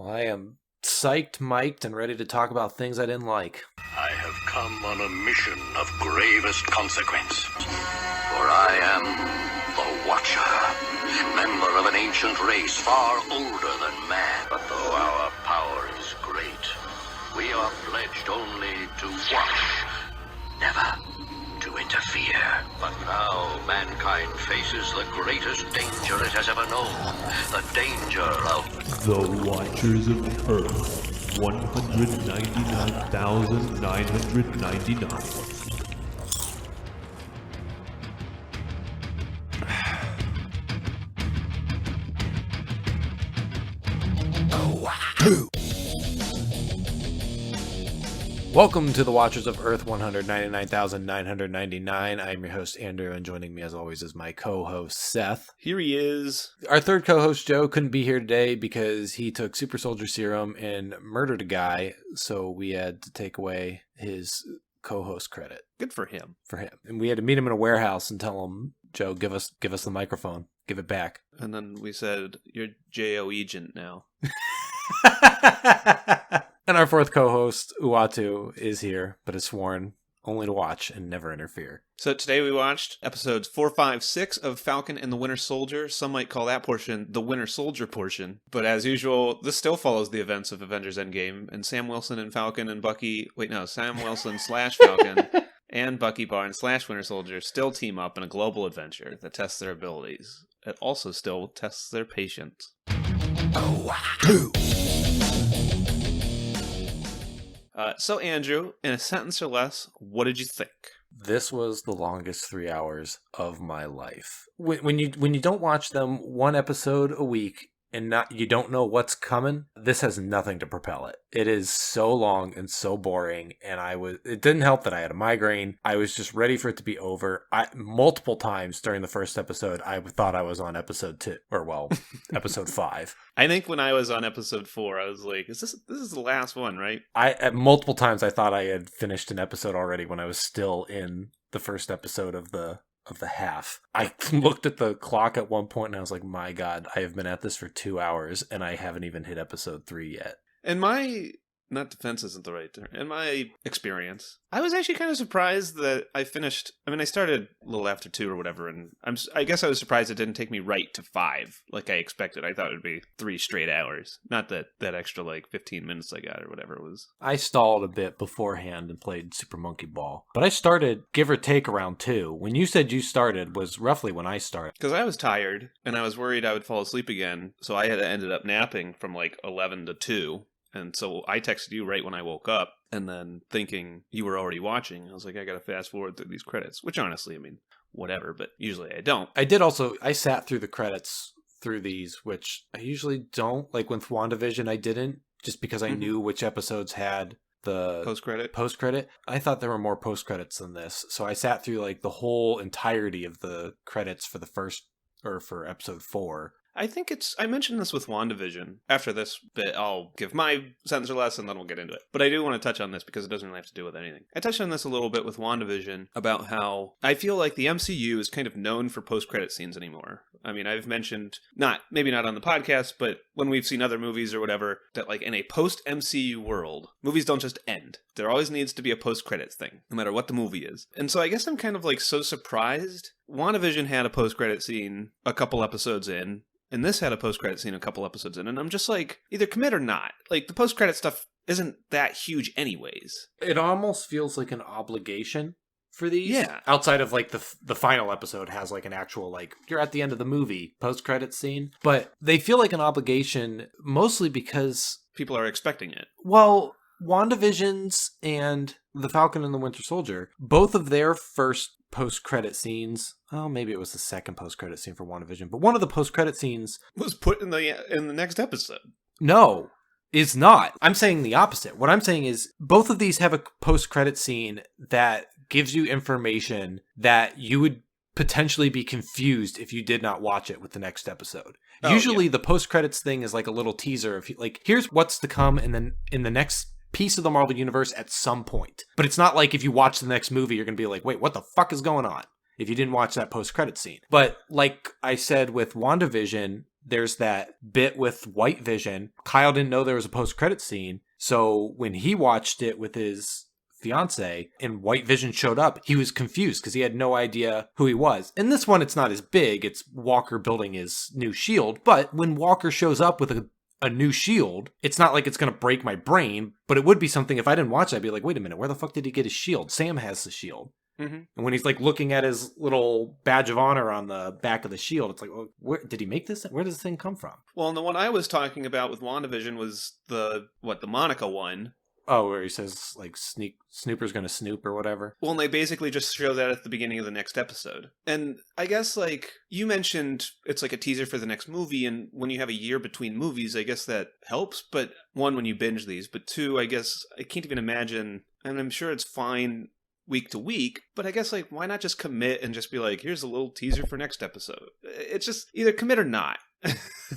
Well, I am psyched, mic'd, and ready to talk about things I didn't like. I have come on a mission of gravest consequence. For I am the Watcher, member of an ancient race far older than man. But though our power is great, we are pledged only to watch, never to interfere. But now mankind faces the greatest danger it has ever known. The danger of the Watchers of Earth 199,999. Welcome to the Watchers of Earth 199,999. I'm your host, Andrew, and joining me as always is my co-host, Seth. Here he is. Our third co-host, Joe, couldn't be here today because he took Super Soldier Serum and murdered a guy, so we had to take away his co-host credit. Good for him. And we had to meet him in a warehouse and tell him, Joe, give us the microphone. Give it back. And then we said, you're J.O. Agent now. And our fourth co-host, Uatu, is here, but is sworn only to watch and never interfere. So today we watched episodes 4, 5, 6 of Falcon and the Winter Soldier. Some might call that portion the Winter Soldier portion. But as usual, this still follows the events of Avengers Endgame. And Sam Wilson and Falcon and Bucky... Sam Wilson / Falcon and Bucky Barnes / Winter Soldier still team up in a global adventure that tests their abilities. It also still tests their patience. So, Andrew, in a sentence or less, what did you think? This was the longest 3 hours of my life. When you don't watch them one episode a week and you don't know what's coming, this has nothing to propel it. It is so long and so boring, and it didn't help that I had a migraine. I was just ready for it to be over. Multiple times during the first episode, I thought I was on episode 2, episode 5. I think when I was on episode 4, I was like, this is the last one, right? At multiple times I thought I had finished an episode already when I was still in the first episode of the half. I looked at the clock at one point and I was like, my God, I have been at this for 2 hours and I haven't even hit episode 3 yet. And not defense isn't the right term. In my experience, I was actually kind of surprised that I finished. I mean, I started a little after 2 or whatever, and I guess I was surprised it didn't take me right to 5 like I expected. I thought it would be 3 straight hours. Not that extra 15 minutes I got or whatever it was. I stalled a bit beforehand and played Super Monkey Ball. But I started, give or take, around 2. When you said you started was roughly when I started. Because I was tired, and I was worried I would fall asleep again, so I had ended up napping from 11 to 2. And so I texted you right when I woke up, and then thinking you were already watching, I was like, I gotta fast forward through these credits, which honestly, I mean, whatever, but usually I don't. I sat through the credits through these, which I usually don't. Like with WandaVision, I didn't, just because I knew which episodes had the post-credit. I thought there were more post-credits than this, so I sat through the whole entirety of the credits for for episode 4. I think I mentioned this with WandaVision. After this bit, I'll give my sentence or less, and then we'll get into it. But I do want to touch on this because it doesn't really have to do with anything. I touched on this a little bit with WandaVision about how I feel like the MCU is kind of known for post-credit scenes anymore. I mean, I've mentioned, maybe not on the podcast, but when we've seen other movies or whatever, that in a post-MCU world, movies don't just end. There always needs to be a post-credits thing, no matter what the movie is. And so I guess I'm kind of so surprised. WandaVision had a post-credit scene a couple episodes in, and this had a post-credit scene a couple episodes in, and I'm just either commit or not. The post-credit stuff isn't that huge anyways. It almost feels like an obligation for these. Yeah. Outside of the final episode has an actual you're at the end of the movie post-credit scene. But they feel like an obligation mostly because people are expecting it. Well, WandaVision's and the Falcon and the Winter Soldier, both of their first post-credit scenes, maybe it was the second post-credit scene for WandaVision, but one of the post-credit scenes was put in the next episode. No, is not. I'm saying the opposite. What I'm saying is both of these have a post-credit scene that gives you information that you would potentially be confused if you did not watch it with the next episode. Usually the post-credits thing is a little teaser of here's what's to come and then in the next piece of the Marvel Universe at some point. But it's not if you watch the next movie, you're going to be wait, what the fuck is going on? If you didn't watch that post-credit scene. But like I said with WandaVision, there's that bit with White Vision. Kyle didn't know there was a post-credit scene, so when he watched it with his fiance and White Vision showed up, he was confused because he had no idea who he was. In this one, it's not as big. It's Walker building his new shield. But when Walker shows up with a new shield, it's not like it's going to break my brain, but it would be something if I didn't watch it, I'd be like, wait a minute, where the fuck did he get his shield? Sam has the shield. Mm-hmm. And when he's like looking at his little badge of honor on the back of the shield, it's like, well, where did he make this? Where does this thing come from? Well, and the one I was talking about with WandaVision was the Monica one. Oh, where he says, like, Snooper's gonna snoop or whatever. Well, and they basically just show that at the beginning of the next episode. And I guess, like, you mentioned it's like a teaser for the next movie, and when you have a year between movies, I guess that helps. But one, when you binge these, but two, I guess I can't even imagine, and I'm sure it's fine week to week, but I guess, like, why not just commit and just be like, here's a little teaser for next episode? It's just either commit or not.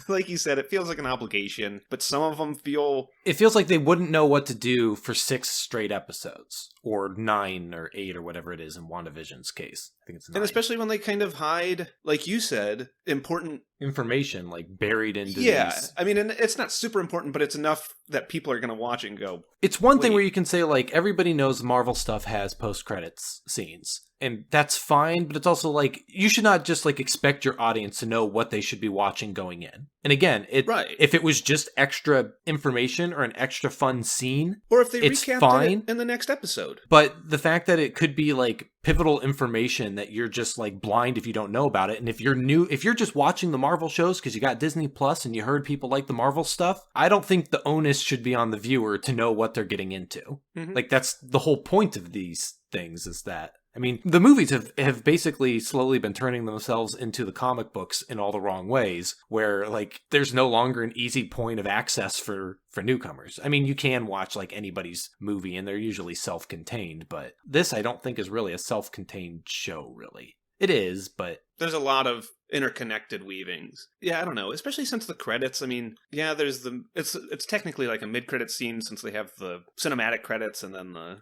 Like you said, it feels like an obligation, but some of them feel... It feels like they wouldn't know what to do for 6 straight episodes, or 9 or 8 or whatever it is in WandaVision's case. I think it's 9. And especially when they kind of hide, like you said, important... information, like, buried into these. Yeah, I mean, and it's not super important, but it's enough that people are going to watch it and go... It's one thing where you can say, like, everybody knows Marvel stuff has post-credits scenes. And that's fine, but it's also like, you should not just like expect your audience to know what they should be watching going in. And again, if it was just extra information or an extra fun scene, or if they it's recapped fine it in the next episode. But the fact that it could be like pivotal information that you're just like blind if you don't know about it. And if you're just watching the Marvel shows because you got Disney Plus and you heard people like the Marvel stuff, I don't think the onus should be on the viewer to know what they're getting into. Mm-hmm. Like that's the whole point of these things, is that, I mean, the movies have basically slowly been turning themselves into the comic books in all the wrong ways, where, like, there's no longer an easy point of access for newcomers. I mean, you can watch, like, anybody's movie, and they're usually self-contained, but this I don't think is really a self-contained show, really. It is, but... There's a lot of interconnected weavings. Yeah, I don't know, especially since the credits, I mean, yeah, there's it's technically like a mid-credit scene since they have the cinematic credits and then the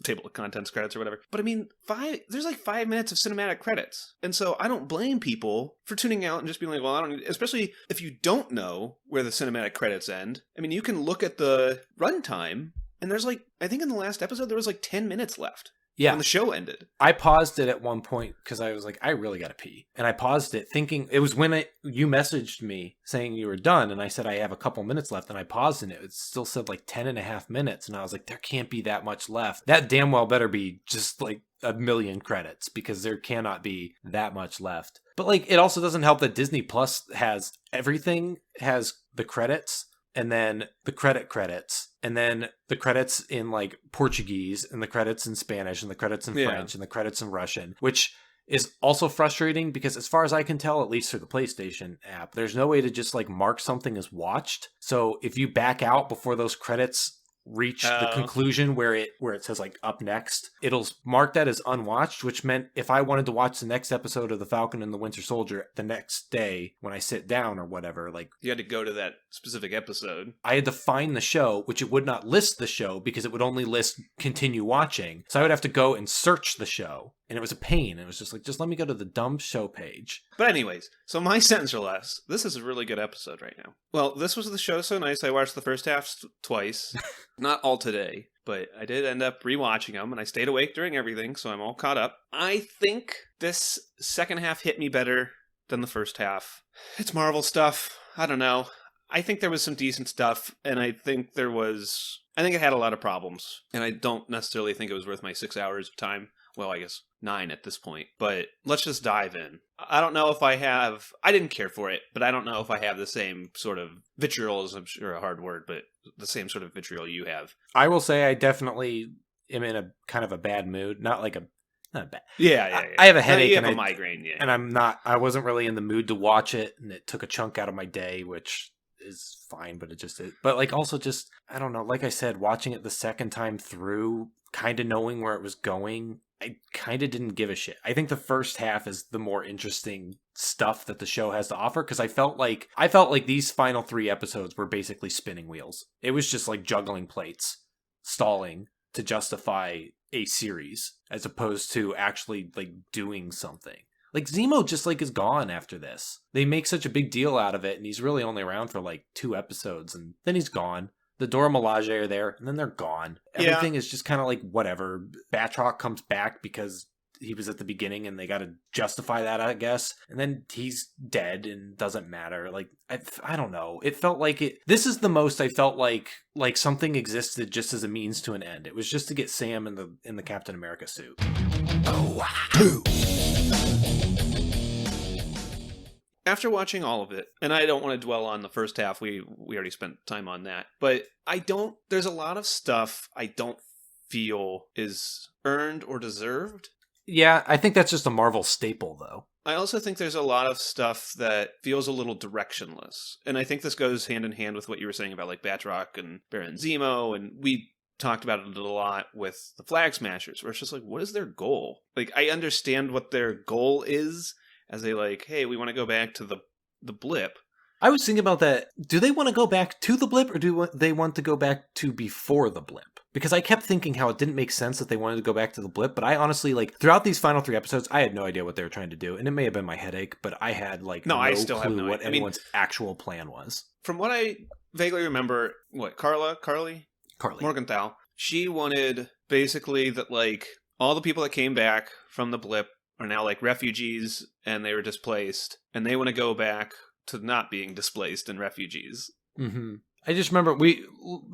table of contents credits or whatever. But I mean, there's like 5 minutes of cinematic credits. And so I don't blame people for tuning out and just being like, well, I don't, especially if you don't know where the cinematic credits end. I mean, you can look at the runtime and there's like, I think in the last episode, there was like 10 minutes left. Yeah. When the show ended. I paused it at one point because I was like, I really got to pee. And I paused it thinking, it was when you messaged me saying you were done. And I said, I have a couple minutes left. And I paused and it still said like 10 and a half minutes. And I was like, there can't be that much left. That damn well better be just like a million credits, because there cannot be that much left. But like, it also doesn't help that Disney Plus has everything, has the credits, and then the credits, and then the credits in like Portuguese, and the credits in Spanish, and the credits in French, and the credits in Russian, which is also frustrating because as far as I can tell, at least through the PlayStation app, there's no way to just like mark something as watched. So if you back out before those credits reach the conclusion where it says like up next, it'll mark that as unwatched, which meant if I wanted to watch the next episode of the Falcon and the Winter Soldier the next day when I sit down or whatever, like you had to go to that specific episode. I had to find the show, which it would not list the show because it would only list continue watching. So I would have to go and search the show. And it was a pain. It was just like, just let me go to the dumb show page. But anyways, so my sentence or less, this is a really good episode right now. Well, this was the show so nice. I watched the first half twice. Not all today, but I did end up rewatching them, and I stayed awake during everything, so I'm all caught up. I think this second half hit me better than the first half. It's Marvel stuff. I don't know. I think there was some decent stuff, and I think it had a lot of problems, and I don't necessarily think it was worth my 6 hours of time. Well, I guess 9 at this point, but let's just dive in. I don't know if I didn't care for it, but I don't know if I have the same sort of vitriol, is I'm sure a hard word, but the same sort of vitriol you have. I will say I definitely am in a kind of a bad mood, not bad. Yeah. I have a headache. You have a migraine, yeah. And I wasn't really in the mood to watch it, and it took a chunk out of my day, which is fine, but but like also just, I don't know, like I said, watching it the second time through, kind of knowing where it was going, I kind of didn't give a shit. I think the first half is the more interesting stuff that the show has to offer, because I felt like these final 3 episodes were basically spinning wheels. It was just like juggling plates, stalling to justify a series, as opposed to actually like doing something. Like, Zemo just, like, is gone after this. They make such a big deal out of it, and he's really only around for, like, 2 episodes, and then he's gone. The Dora Milaje are there, and then they're gone. Everything is just kind of like, whatever. Batroc comes back because he was at the beginning, and they got to justify that, I guess. And then he's dead, and doesn't matter. Like, I don't know. It felt like it... This is the most I felt like something existed just as a means to an end. It was just to get Sam in the Captain America suit. Oh, wow. After watching all of it, and I don't want to dwell on the first half, we already spent time on that, but there's a lot of stuff I don't feel is earned or deserved. Yeah, I think that's just a Marvel staple, though. I also think there's a lot of stuff that feels a little directionless, and I think this goes hand in hand with what you were saying about, like, Batroc and Baron Zemo, and we talked about it a lot with the Flag Smashers, where it's just like, what is their goal? Like, I understand what their goal is, as they like, hey, we want to go back to the blip. I was thinking about that. Do they want to go back to the blip, or do they want to go back to before the blip? Because I kept thinking how it didn't make sense that they wanted to go back to the blip, but I honestly, like, throughout these final 3 episodes, I had no idea what they were trying to do, and it may have been my headache, but I had, like, I still clue have no what idea. anyone's actual plan was. From what I vaguely remember, Carly Morgenthau, she wanted basically that, like, all the people that came back from the blip are now, like, refugees, and they were displaced, and they want to go back to not being displaced and refugees. Mm-hmm. I just remember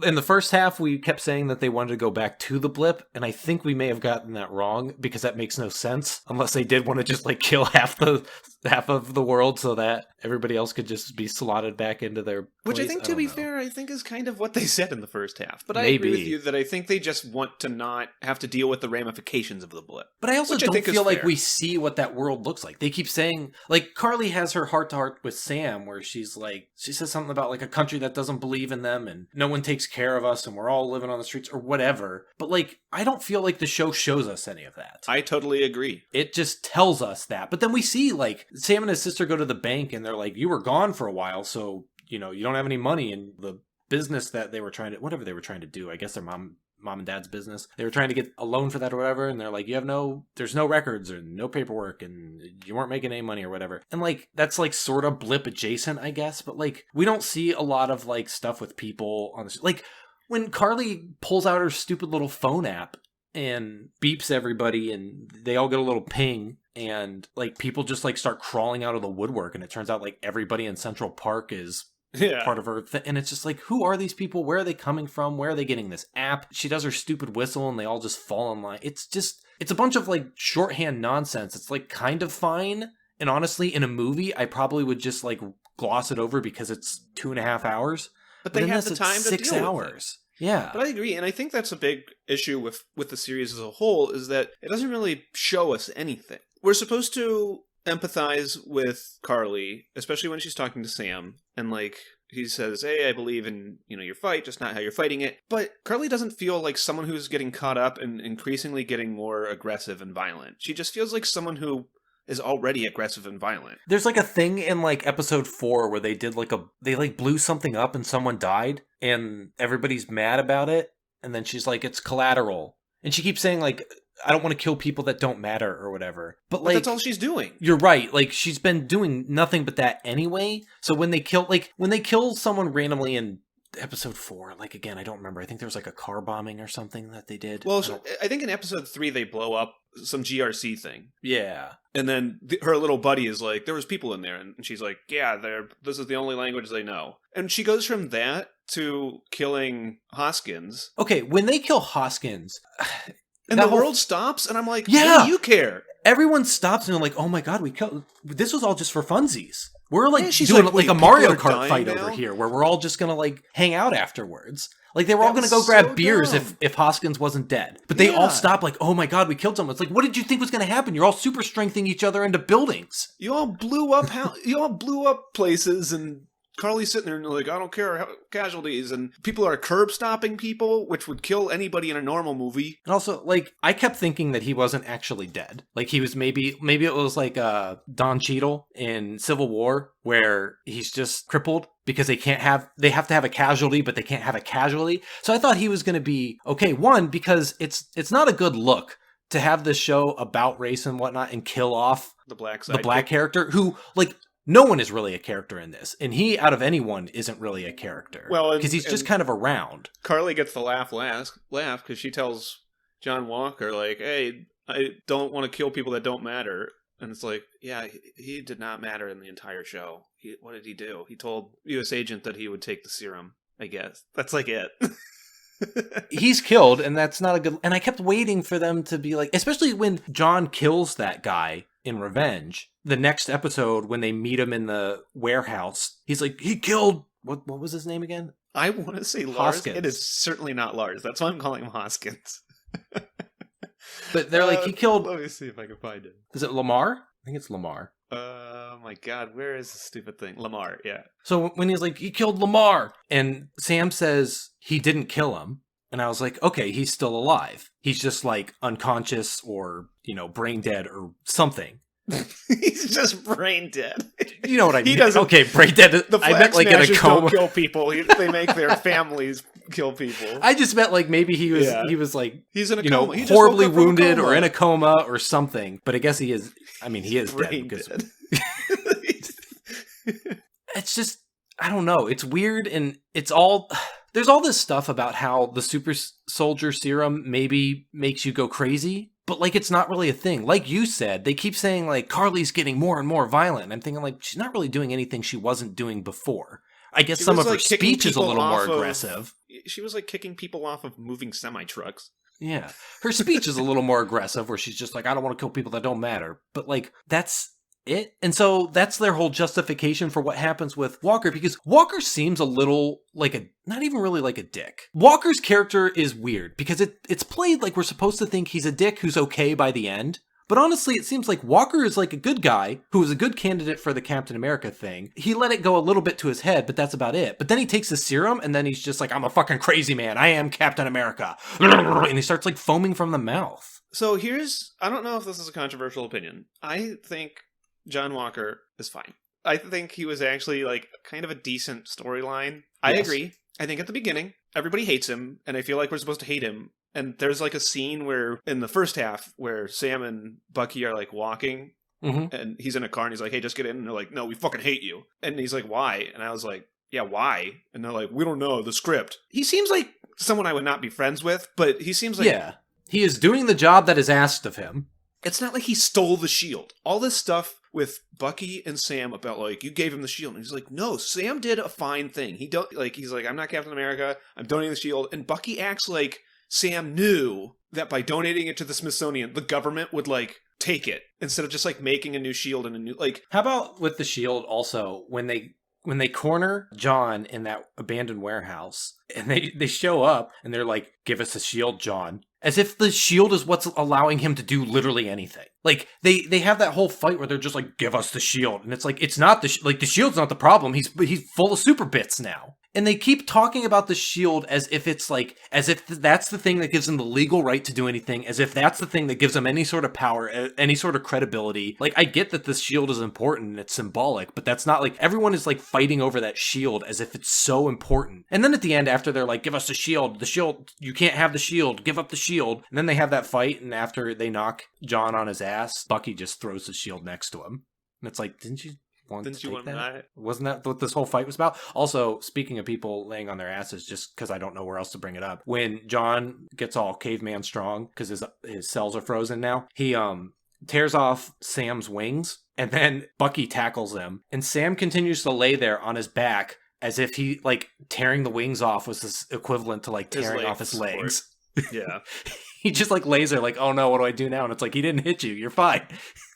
in the first half, we kept saying that they wanted to go back to the blip, and I think we may have gotten that wrong, because that makes no sense, unless they did want to just, like, kill half of the world so that everybody else could just be slotted back into their place. Which I think, to be fair, I think is kind of what they said in the first half. But I agree with you that I think they just want to not have to deal with the ramifications of the blip. But I also don't feel like we see what that world looks like. They keep saying, like, Carly has her heart-to-heart with Sam, where she's like, she says something about, like, a country that doesn't believe in them, and no one takes care of us, and we're all living on the streets, or whatever. But, like, I don't feel like the show shows us any of that. I totally agree. It just tells us that. But then we see, like, Sam and his sister go to the bank, and they're like, you were gone for a while, so, you know, you don't have any money, and the business that they were trying to, whatever they were trying to do, I guess their mom and dad's business, they were trying to get a loan for that or whatever, and they're like, there's no records or no paperwork, and you weren't making any money or whatever. And, like, that's, like, sort of blip adjacent, I guess, but, like, we don't see a lot of, like, stuff with people on this. Like, when Carly pulls out her stupid little phone app and beeps everybody, and they all get a little ping, and, like, people just, like, start crawling out of the woodwork, and it turns out, like, everybody in Central Park is part of her and it's just like, who are these people? Where are they coming from? Where are they getting this app? She does her stupid whistle, and they all just fall in line. It's a bunch of, like, shorthand nonsense. It's, like, kind of fine, and honestly, in a movie, I probably would just, like, gloss it over because it's 2.5 hours. But they have the time to 6 deal hours. With it. Yeah. But I agree, and I think that's a big issue with the series as a whole, is that it doesn't really show us anything. We're supposed to empathize with Carly, especially when she's talking to Sam, and, like, he says, hey, I believe in, you know, your fight, just not how you're fighting it. But Carly doesn't feel like someone who's getting caught up and increasingly getting more aggressive and violent. She just feels like someone who is already aggressive and violent. There's, like, a thing in, like, episode 4 where they did, like, they, like, blew something up and someone died, and everybody's mad about it, and then she's like, it's collateral. And she keeps saying, like, I don't want to kill people that don't matter or whatever. But, like, that's all she's doing. You're right. Like, she's been doing nothing but that anyway. So when they kill someone randomly in episode 4, like, again, I don't remember. I think there was, like, a car bombing or something that they did. Well, I think in episode 3 they blow up some GRC thing. Yeah. And then her little buddy is like, there was people in there, and she's like, yeah, this is the only language they know. And she goes from that to killing Hoskins. Okay, when they kill Hoskins, and the world stops, and I'm like, yeah, what do you care? Everyone stops, and they're like, oh my god, we killed... This was all just for funsies. We're, like, she's doing, like a Mario people are Kart fight dying over now? here, where we're all just gonna, like, hang out afterwards. Like, they were all That gonna go was grab so beers dumb. if Hoskins wasn't dead. But they all Yeah. stopped, like, oh my god, we killed someone. It's like, what did you think was gonna happen? You're all super strengthening each other into buildings. You all blew up places, and Carly's sitting there and like, I don't care how casualties, and people are curb stopping people, which would kill anybody in a normal movie. And also, like, I kept thinking that he wasn't actually dead. Like, he was maybe it was like Don Cheadle in Civil War, where he's just crippled because they have to have a casualty, but they can't have a casualty. So I thought he was going to be okay. One, because it's not a good look to have this show about race and whatnot and kill off The black the side. black character who, like, no one is really a character in this. And he, out of anyone, isn't really a character. Well, because he's just kind of around. Carly gets the laugh because she tells John Walker, like, hey, I don't want to kill people that don't matter. And it's like, yeah, he did not matter in the entire show. What did he do? He told U.S. agent that he would take the serum, I guess. That's like it. He's killed, and that's not a good... And I kept waiting for them to be like... Especially when John kills that guy in Revenge. The next episode, when they meet him in the warehouse, he's like, he killed... What was his name again? I want to say Lars. Hoskins. It is certainly not Lars. That's why I'm calling him Hoskins. But they're like, he killed... Let me see if I can find it. Is it Lamar? I think it's Lamar. Oh my god, where is the stupid thing? Lamar, yeah. So when he's like, he killed Lamar, and Sam says he didn't kill him, and I was like, okay, he's still alive. He's just like unconscious or, brain dead or something. He's just brain dead. You know what I mean? He doesn't. Okay, brain dead. The I meant like in a Smashers coma. don't kill people. They make their families kill people. I just meant like maybe he was like, he's in a coma. He just horribly woke up from a wounded coma. or in a coma or something. But I guess he is. I mean, he is brain dead. dead. It's just, I don't know. It's weird, and it's all... There's all this stuff about how the super soldier serum maybe makes you go crazy, but like it's not really a thing. Like you said, they keep saying like Carly's getting more and more violent. And I'm thinking like she's not really doing anything she wasn't doing before. I guess some of her speech is a little more aggressive. She was like kicking people off of moving semi-trucks. Yeah. Her speech is a little more aggressive where she's just like, I don't want to kill people that don't matter. But like, that's it. And so that's their whole justification for what happens with Walker, because Walker seems a little like not even really like a dick. Walker's character is weird because it's played like we're supposed to think he's a dick who's okay by the end. But honestly, it seems like Walker is like a good guy who was a good candidate for the Captain America thing. He let it go a little bit to his head, but that's about it. But then he takes the serum and then he's just like, I'm a fucking crazy man. I am Captain America. And he starts like foaming from the mouth. So I don't know if this is a controversial opinion. I think John Walker is fine. I think he was actually like kind of a decent storyline. I agree. I think at the beginning, everybody hates him, and I feel like we're supposed to hate him. And there's like a scene where in the first half where Sam and Bucky are like walking, and he's in a car and he's like, hey, just get in. And they're like, no, we fucking hate you. And he's like, why? And I was like, yeah, why? And they're like, we don't know, the script. He seems like someone I would not be friends with, but he seems like... Yeah, he is doing the job that is asked of him. It's not like he stole the shield. All this stuff with Bucky and Sam about like, you gave him the shield. And he's like, no, Sam did a fine thing. He's like, I'm not Captain America. I'm donating the shield. And Bucky acts like Sam knew that by donating it to the Smithsonian, the government would like take it instead of just like making a new shield and a new like. How about with the shield also when they corner John in that abandoned warehouse and they show up and they're like, give us a shield, John. As if the shield is what's allowing him to do literally anything. Like, they have that whole fight where they're just like, give us the shield. And it's like, it's not the shield's not the problem. He's full of super bits now. And they keep talking about the shield as if it's like, as if that's the thing that gives him the legal right to do anything, as if that's the thing that gives him any sort of power, any sort of credibility. Like, I get that this shield is important and it's symbolic, but that's not like, everyone is like fighting over that shield as if it's so important. And then at the end, after they're like, give us the shield, you can't have the shield, give up the shield. And then they have that fight, and after they knock John on his ass, Bucky just throws the shield next to him. And it's like, didn't you want that? Wasn't that what this whole fight was about? Also, speaking of people laying on their asses, just because I don't know where else to bring it up, when John gets all caveman strong because his cells are frozen now, he tears off Sam's wings, and then Bucky tackles him, and Sam continues to lay there on his back as if he like tearing the wings off was this equivalent to like tearing off his legs. Yeah. He just like lays there like, oh no, what do I do now? And it's like, he didn't hit you, you're fine.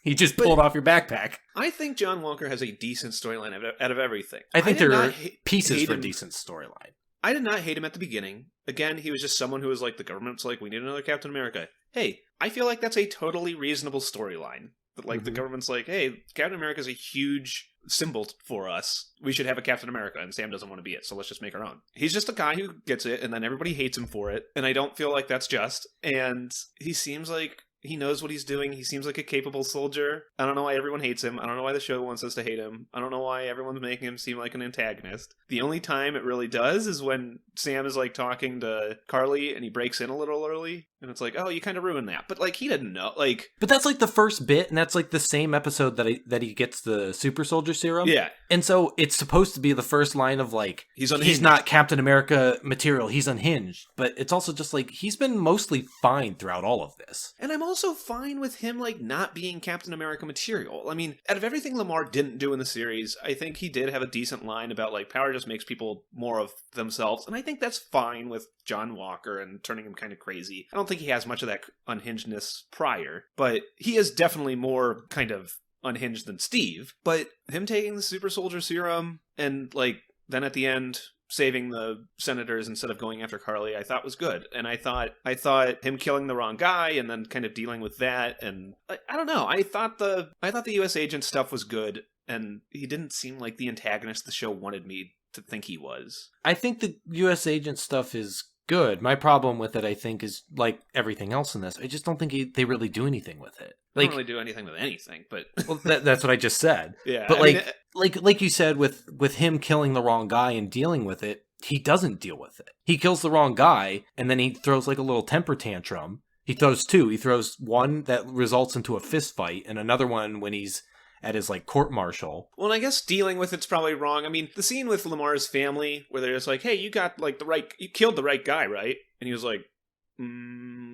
He just pulled off your backpack. I think John Walker has a decent storyline out of everything. I think there are pieces for a decent storyline. I did not hate him at the beginning. Again, he was just someone who was like, the government's like, we need another Captain America. Hey, I feel like that's a totally reasonable storyline. But like the government's like, hey, Captain America's a huge symbol for us. We should have a Captain America, and Sam doesn't want to be it, so let's just make our own. He's just a guy who gets it, and then everybody hates him for it, and I don't feel like that's just. And he seems like he knows what he's doing. He seems like a capable soldier. I don't know why everyone hates him. I don't know why the show wants us to hate him. I don't know why everyone's making him seem like an antagonist. The only time it really does is when Sam is like talking to Carly and he breaks in a little early. And it's like, oh, you kind of ruined that. But like, he didn't know. Like, but that's like the first bit, and that's like the same episode that he gets the super soldier serum. Yeah. And so it's supposed to be the first line of like, he's not Captain America material, he's unhinged. But it's also just like, he's been mostly fine throughout all of this. And I'm also fine with him like not being Captain America material. I mean, out of everything Lamar didn't do in the series, I think he did have a decent line about like power just makes people more of themselves. And I think that's fine with John Walker and turning him kind of crazy. I don't think he has much of that unhingedness prior, but he is definitely more kind of unhinged than Steve. But him taking the super soldier serum and like then at the end saving the senators instead of going after Carly, I thought was good. And I thought him killing the wrong guy and then kind of dealing with that, and I don't know. I thought the US agent stuff was good, and he didn't seem like the antagonist the show wanted me to think he was. I think the US agent stuff is good. My problem with it, I think, is like everything else in this. I just don't think they really do anything with it. Like, I don't really do anything with anything, but well, that's what I just said. Yeah, but like you said, with him killing the wrong guy and dealing with it, he doesn't deal with it. He kills the wrong guy, and then he throws like a little temper tantrum. He throws two. He throws one that results into a fist fight, and another one when he's at his like court martial. Well, and I guess dealing with it's probably wrong. I mean, the scene with Lamar's family where they're just like, "Hey, you got like you killed the right guy, right?" And he was like,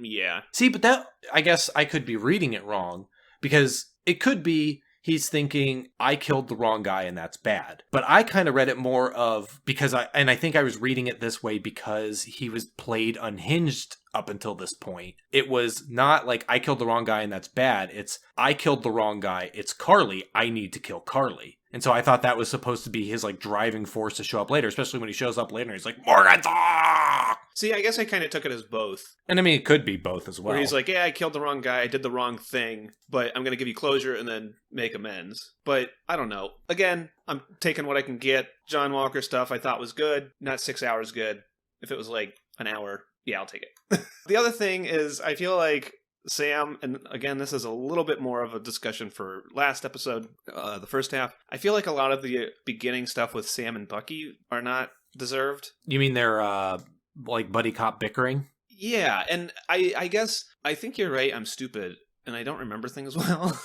yeah. See, but that, I guess I could be reading it wrong, because it could be he's thinking, I killed the wrong guy and that's bad. But I kind of read it more of, I think I was reading it this way because he was played unhinged up until this point. It was not like, I killed the wrong guy and that's bad. It's, I killed the wrong guy. It's Carly. I need to kill Carly. And so I thought that was supposed to be his like driving force to show up later, especially when he shows up later and he's like, Morganthau! See, I guess I kind of took it as both. And I mean, it could be both as well. Where he's like, yeah, I killed the wrong guy, I did the wrong thing, but I'm going to give you closure and then make amends. But I don't know. Again, I'm taking what I can get. John Walker stuff I thought was good. Not 6 hours good. If it was like an hour, yeah, I'll take it. The other thing is, I feel like Sam, and again, this is a little bit more of a discussion for last episode, the first half. I feel like a lot of the beginning stuff with Sam and Bucky are not deserved. You mean they're like buddy cop bickering? Yeah, and I guess, I think you're right, I'm stupid, and I don't remember things well.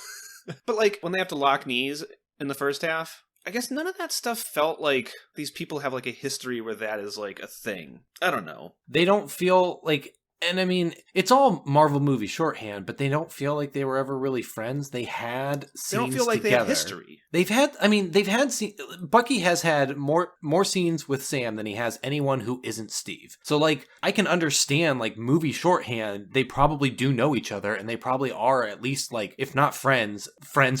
But like, when they have to lock knees in the first half, I guess none of that stuff felt like these people have like a history where that is like a thing. I don't know. They don't feel like... And I mean, it's all Marvel movie shorthand, but they don't feel like they were ever really friends. They had scenes together. They don't feel like they have history. Bucky has had more scenes with Sam than he has anyone who isn't Steve. So like, I can understand like movie shorthand, they probably do know each other, and they probably are at least like, if not friends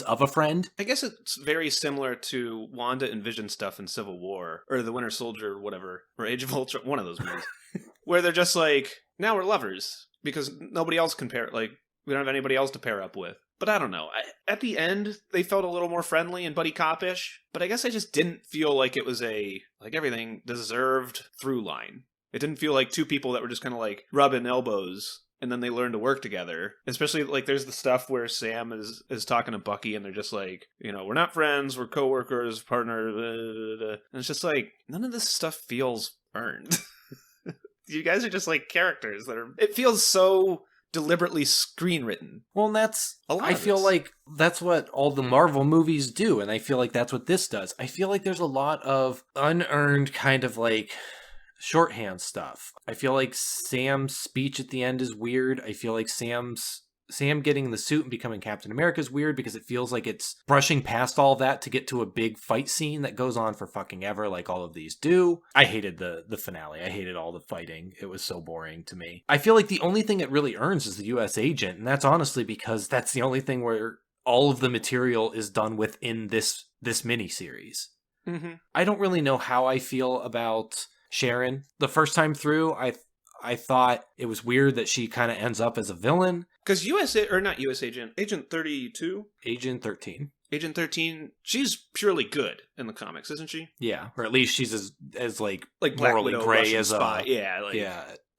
of a friend. I guess it's very similar to Wanda and Vision stuff in Civil War, or The Winter Soldier, or whatever, or Age of Ultron, one of those movies. Where they're just like, now we're lovers, because nobody else can pair, like, we don't have anybody else to pair up with. But I don't know. At the end, they felt a little more friendly and buddy cop-ish, but I guess I just didn't feel like it was like everything deserved through line. It didn't feel like two people that were just kind of like rubbing elbows, and then they learn to work together. Especially, like, there's the stuff where Sam is talking to Bucky, and they're just like, you know, we're not friends, we're co-workers, partners, and it's just like, none of this stuff feels earned. You guys are just like characters that are... It feels so deliberately screenwritten. Well, and that's... I feel like that's what all the Marvel movies do, and I feel like that's what this does. I feel like there's a lot of unearned kind of like shorthand stuff. I feel like Sam's speech at the end is weird. I feel like Sam getting the suit and becoming Captain America is weird because it feels like it's brushing past all of that to get to a big fight scene that goes on for fucking ever, like all of these do. I hated the finale. I hated all the fighting. It was so boring to me. I feel like the only thing it really earns is the US agent, and that's honestly because that's the only thing where all of the material is done within this miniseries. Mm-hmm. I don't really know how I feel about Sharon. The first time through, I thought it was weird that she kind of ends up as a villain. Because Agent 32? Agent 13. Agent 13, she's purely good in the comics, isn't she? Yeah, or at least she's as like morally Widow, gray Russian as spy.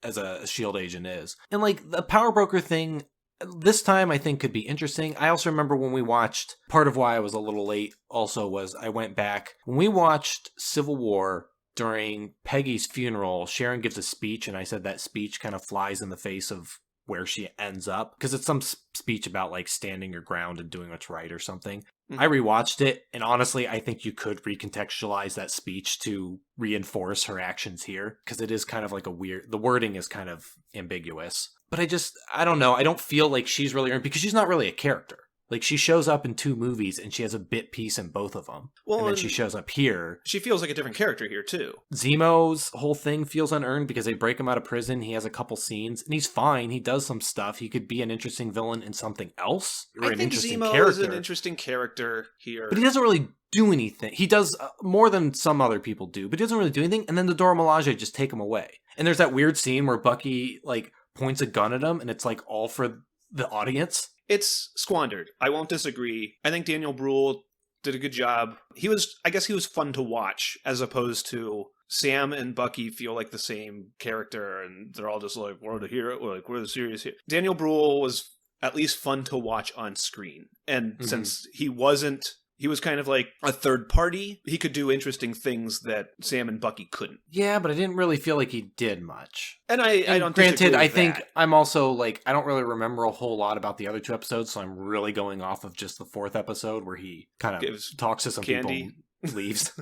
as a S.H.I.E.L.D. agent is. And like the power broker thing, this time I think could be interesting. I also remember when we watched, part of why I was a little late also was I went back. When we watched Civil War during Peggy's funeral, Sharon gives a speech, and I said that speech kind of flies in the face of where she ends up, because it's some speech about like standing your ground and doing what's right or something. I rewatched it, and honestly, I think you could recontextualize that speech to reinforce her actions here, because it is kind of like the wording is kind of ambiguous. But I don't know, I don't feel like she's really earned, because she's not really a character. Like, she shows up in 2 movies, and she has a bit piece in both of them. Well, and then she shows up here. She feels like a different character here, too. Zemo's whole thing feels unearned because they break him out of prison. He has a couple scenes, and he's fine. He does some stuff. He could be an interesting villain in something else. Or an interesting Zemo character. Is an interesting character here. But he doesn't really do anything. He does more than some other people do, but he doesn't really do anything. And then the Dora Milaje just take him away. And there's that weird scene where Bucky, like, points a gun at him, and it's, like, all for the audience. It's squandered. I won't disagree. I think Daniel Bruhl did a good job. I guess he was fun to watch, as opposed to Sam and Bucky feel like the same character, and they're all just like, we're the hero, like, we're the serious hero. Daniel Bruhl was at least fun to watch on screen. And since he was kind of like a third party, he could do interesting things that Sam and Bucky couldn't. Yeah, but I didn't really feel like he did much. And I don't granted, disagree with I think that. I'm also like, I don't really remember a whole lot about the other 2 episodes, so I'm really going off of just the 4th episode where he kind of talks to some candy. people, leaves.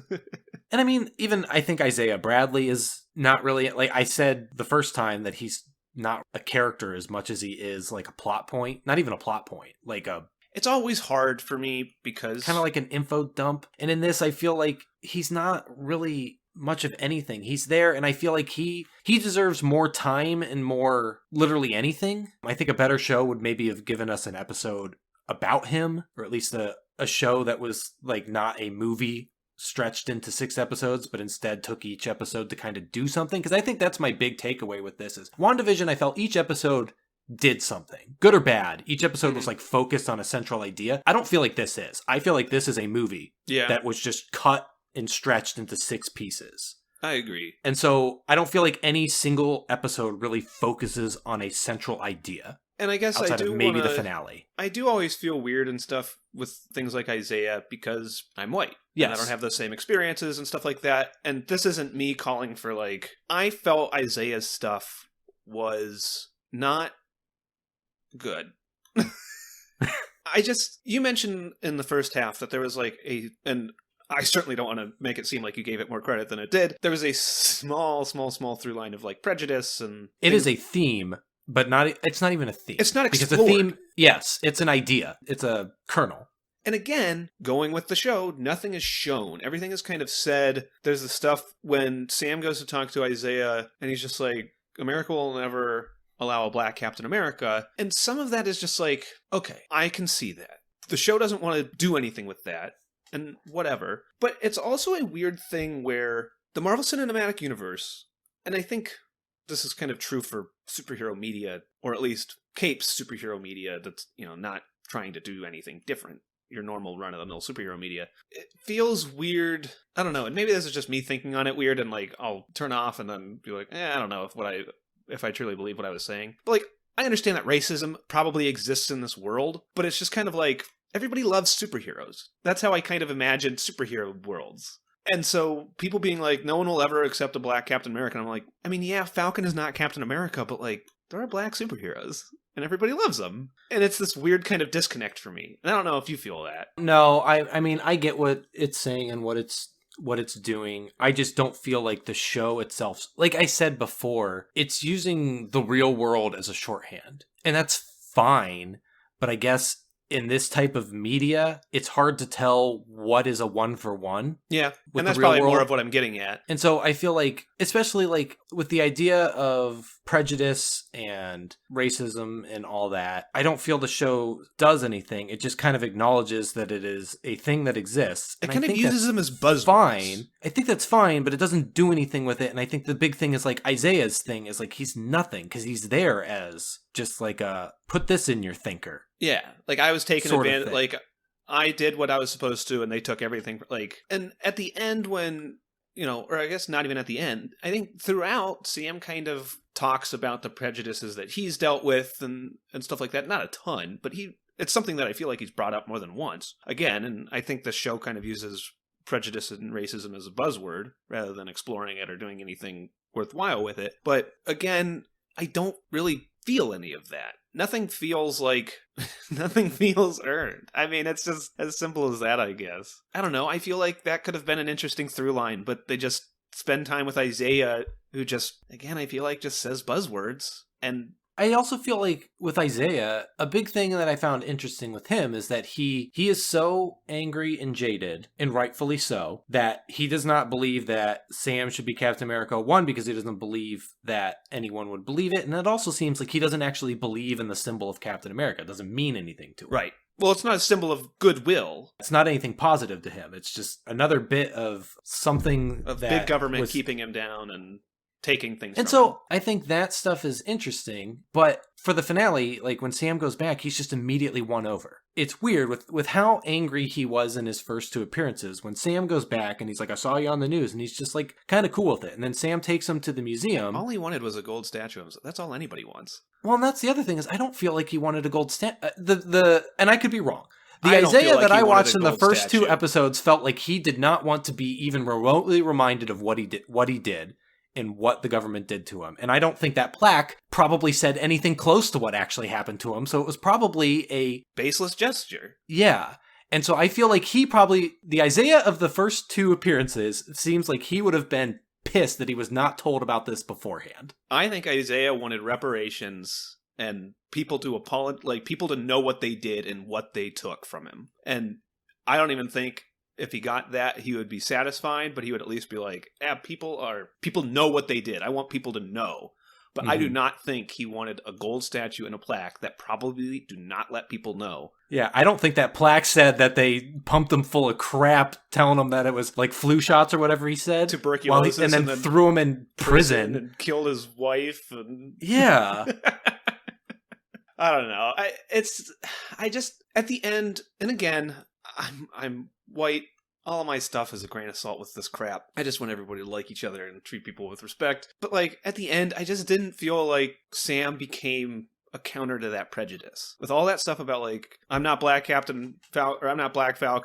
And I mean, even I think Isaiah Bradley is not really, like I said the first time, that he's not a character as much as he is like a plot point. Not even a plot point, like a... It's always hard for me because... Kind of like an info dump. And in this, I feel like he's not really much of anything. He's there, and I feel like he deserves more time and more literally anything. I think a better show would maybe have given us an episode about him, or at least a show that was like not a movie stretched into 6 episodes, but instead took each episode to kind of do something. Because I think that's my big takeaway with this is WandaVision, I felt each episode did something, good or bad. Each episode was like focused on a central idea. I don't feel like this is. I feel like this is a movie that was just cut and stretched into 6 pieces. I agree. And so I don't feel like any single episode really focuses on a central idea. And I guess outside of maybe the finale. I do always feel weird and stuff with things like Isaiah because I'm white. Yes. And I don't have the same experiences and stuff like that. And this isn't me calling for like... I felt Isaiah's stuff was not good. You mentioned in the first half that there was like and I certainly don't want to make it seem like you gave it more credit than it did. There was a small through line of like prejudice and... It is a theme, but it's not even a theme. It's not explored. Because a theme, yes, it's an idea. It's a kernel. And again, going with the show, nothing is shown. Everything is kind of said. There's the stuff when Sam goes to talk to Isaiah and he's just like, America will never allow a black Captain America. And some of that is just like, okay, I can see that. The show doesn't want to do anything with that, and whatever. But it's also a weird thing where the Marvel Cinematic Universe, and I think this is kind of true for superhero media, or at least Cape's superhero media that's, not trying to do anything different, your normal run-of-the-mill superhero media. It feels weird. I don't know, and maybe this is just me thinking on it weird, and like, I'll turn off and then be like, I don't know if I truly believe what I was saying. But like, I understand that racism probably exists in this world, but it's just kind of like, everybody loves superheroes. That's how I kind of imagine superhero worlds. And so people being like, no one will ever accept a black Captain America. And I'm like, I mean, yeah, Falcon is not Captain America, but like, there are black superheroes and everybody loves them. And it's this weird kind of disconnect for me. And I don't know if you feel that. No, I mean, I get what it's saying and what it's doing. I just don't feel like the show itself, like I said before, it's using the real world as a shorthand. And that's fine. But I guess in this type of media, it's hard to tell what is a 1-for-1. Yeah, and that's probably more of what I'm getting at. And so I feel like, especially like with the idea of prejudice and racism and all that, I don't feel the show does anything. It just kind of acknowledges that it is a thing that exists. It kind of uses them as buzzwords. Fine. I think that's fine, but it doesn't do anything with it. And I think the big thing is like Isaiah's thing is like he's nothing because he's there as just like put this in your thinker. Yeah, like I was taking advantage, like I did what I was supposed to and they took everything, like, and at the end when or I guess not even at the end. I think throughout, Sam kind of talks about the prejudices that he's dealt with and stuff like that. Not a ton, but it's something that I feel like he's brought up more than once. Again, and I think the show kind of uses prejudice and racism as a buzzword rather than exploring it or doing anything worthwhile with it. But again, I don't really feel any of that. Nothing feels earned. I mean, it's just as simple as that, I guess. I don't know. I feel like that could have been an interesting through line, but they just spend time with Isaiah, who just, again, I feel like just says buzzwords. And I also feel like with Isaiah, a big thing that I found interesting with him is that he is so angry and jaded, and rightfully so, that he does not believe that Sam should be Captain America, one, because he doesn't believe that anyone would believe it, and it also seems like he doesn't actually believe in the symbol of Captain America. It doesn't mean anything to him. Right. Well, it's not a symbol of goodwill. It's not anything positive to him. It's just another bit of something of that big government keeping him down and taking things and from so him. I think that stuff is interesting, but for the finale, like when Sam goes back, he's just immediately won over. It's weird with how angry he was in his first two appearances. When Sam goes back and he's like, I saw you on the news, and he's just like kind of cool with it. And then Sam takes him to the museum. All he wanted was a gold statue of himself. That's all anybody wants. Well, and that's the other thing is I don't feel like he wanted a gold statue. And I could be wrong. The I don't Isaiah feel like that he I wanted watched a in the gold first two statue. episodes felt like he did not want to be even remotely reminded of what he did and what the government did to him. And I don't think that plaque probably said anything close to what actually happened to him. So it was probably a baseless gesture. Yeah. And so I feel like the Isaiah of the first two appearances seems like he would have been pissed that he was not told about this beforehand. I think Isaiah wanted reparations and people to know what they did and what they took from him. And I don't even think if he got that, he would be satisfied, but he would at least be like, people know what they did. I want people to know. But I do not think he wanted a gold statue and a plaque that probably do not let people know. Yeah, I don't think that plaque said that they pumped him full of crap, telling him that it was like flu shots or whatever he said. Tuberculosis. And then threw him in prison. And killed his wife. And... Yeah. I don't know. At the end, and again, I'm white. All of my stuff is a grain of salt with this crap. I just want everybody to like each other and treat people with respect. But like at the end, I just didn't feel like Sam became a counter to that prejudice. With all that stuff about like, I'm not Black Falcon,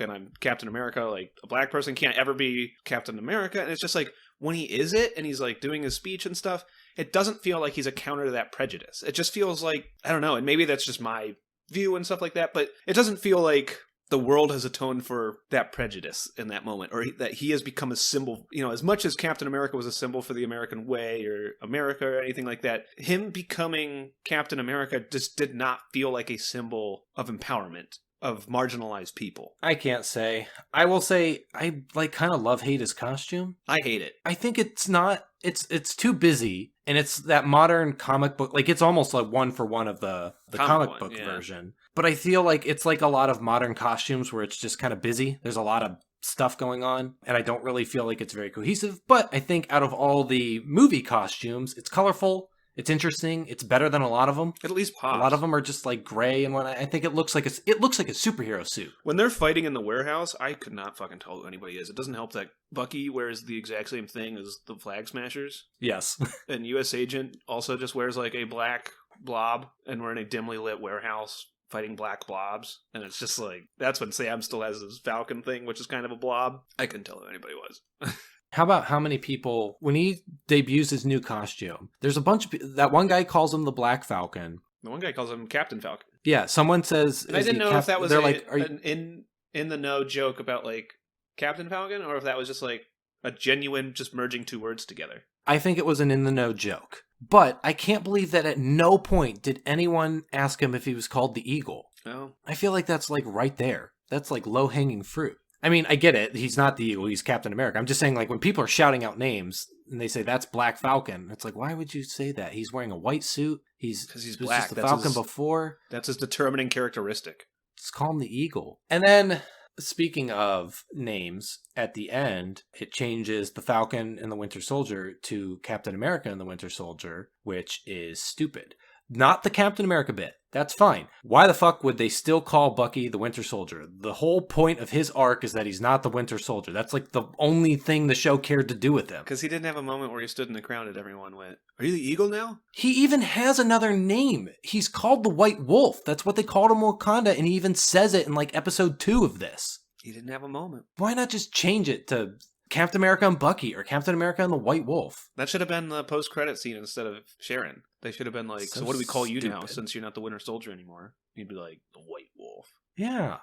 I'm Captain America. Like a black person can't ever be Captain America. And it's just like when he is it and he's like doing his speech and stuff, it doesn't feel like he's a counter to that prejudice. It just feels like, I don't know, and maybe that's just my view and stuff like that, but it doesn't feel like the world has atoned for that prejudice in that moment, or that he has become a symbol, as much as Captain America was a symbol for the American way or America or anything like that, him becoming Captain America just did not feel like a symbol of empowerment of marginalized people. I can't say. I will say I like kind of love-hate his costume. I hate it. I think it's too busy, and it's that modern comic book, like it's almost like one for one of the comic book version. But I feel like it's like a lot of modern costumes where it's just kind of busy. There's a lot of stuff going on, and I don't really feel like it's very cohesive. But I think out of all the movie costumes, it's colorful, it's interesting, it's better than a lot of them. It at least pops. A lot of them are just like gray and whatnot. I think it looks like a superhero suit. When they're fighting in the warehouse, I could not fucking tell who anybody is. It doesn't help that Bucky wears the exact same thing as the Flag Smashers. Yes. And US Agent also just wears like a black blob, and we're in a dimly lit warehouse fighting black blobs, and it's just like, that's when Sam still has his Falcon thing, which is kind of a blob. I couldn't tell who anybody was. How about how many people, when he debuts his new costume, there's a bunch of that one guy calls him the Black Falcon. The one guy calls him Captain Falcon. Yeah, someone says... And I didn't know if that was an in-the-know joke about, like, Captain Falcon, or if that was just, like, a genuine just merging two words together. I think it was an in-the-know joke. But I can't believe that at no point did anyone ask him if he was called the Eagle. Oh. I feel like that's, like, right there. That's, like, low-hanging fruit. I mean, I get it. He's not the Eagle. He's Captain America. I'm just saying, like, when people are shouting out names and they say, that's Black Falcon, it's like, why would you say that? He's wearing a white suit. Because he's black. Just the Falcon before. That's his determining characteristic. Just call him the Eagle. And then, speaking of names, at the end, it changes the Falcon and the Winter Soldier to Captain America and the Winter Soldier, which is stupid. not the Captain America bit. That's fine. Why the fuck would they still call Bucky the Winter Soldier? The whole point of his arc is that he's not the Winter Soldier. That's like the only thing the show cared to do with him. Because he didn't have a moment where he stood in the crowd and everyone went, "Are you the Eagle now?" He even has another name. He's called the White Wolf. That's what they called him in Wakanda, and he even says it in like episode 2 of this. He didn't have a moment. Why not just change it to Captain America and Bucky, or Captain America and the White Wolf? That should have been the post-credit scene instead of Sharon. They should have been like, so what do we call you now since you're not the Winter Soldier anymore? He'd be like, the White Wolf. Yeah.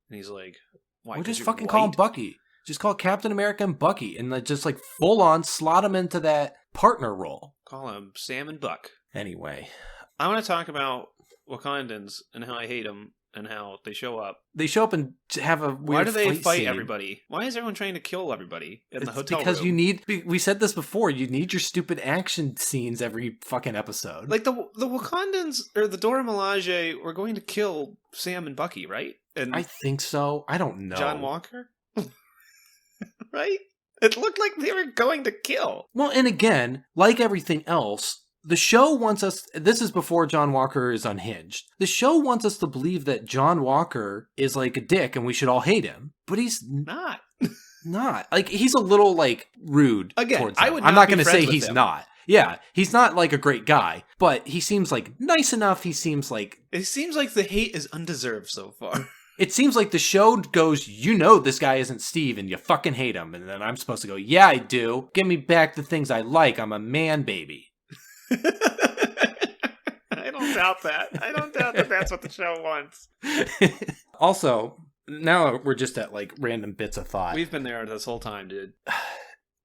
And he's like, why? Or just fucking call him Bucky. Just call Captain America and Bucky, and just like full on slot him into that partner role. Call him Sam and Buck. Anyway. I want to talk about Wakandans and how I hate them. And how they show up. They show up and have a weird Why do they fight scene. Everybody? Why is everyone trying to kill everybody in the hotel because room? you need, we said this before, you need your stupid action scenes every fucking episode. Like the Wakandans, or the Dora Milaje were going to kill Sam and Bucky, right? And I think so. I don't know. John Walker? Right? It looked like they were going to kill. Well, and again, like everything else, the show wants us, this is before John Walker is unhinged. The show wants us to believe that John Walker is like a dick and we should all hate him. But he's not. Not. Like, he's a little, like, rude. Again, towards I them. would I'm not not be going to friends say with he's him. not. Yeah, he's not like a great guy, but he seems like nice enough. He seems like... It seems like the hate is undeserved so far. It seems like the show goes, you know this guy isn't Steve and you fucking hate him. And then I'm supposed to go, yeah, I do. Give me back the things I like. I'm a man baby. I don't doubt that. I don't doubt that that's what the show wants. Also, now we're just at like random bits of thought. We've been there this whole time, dude.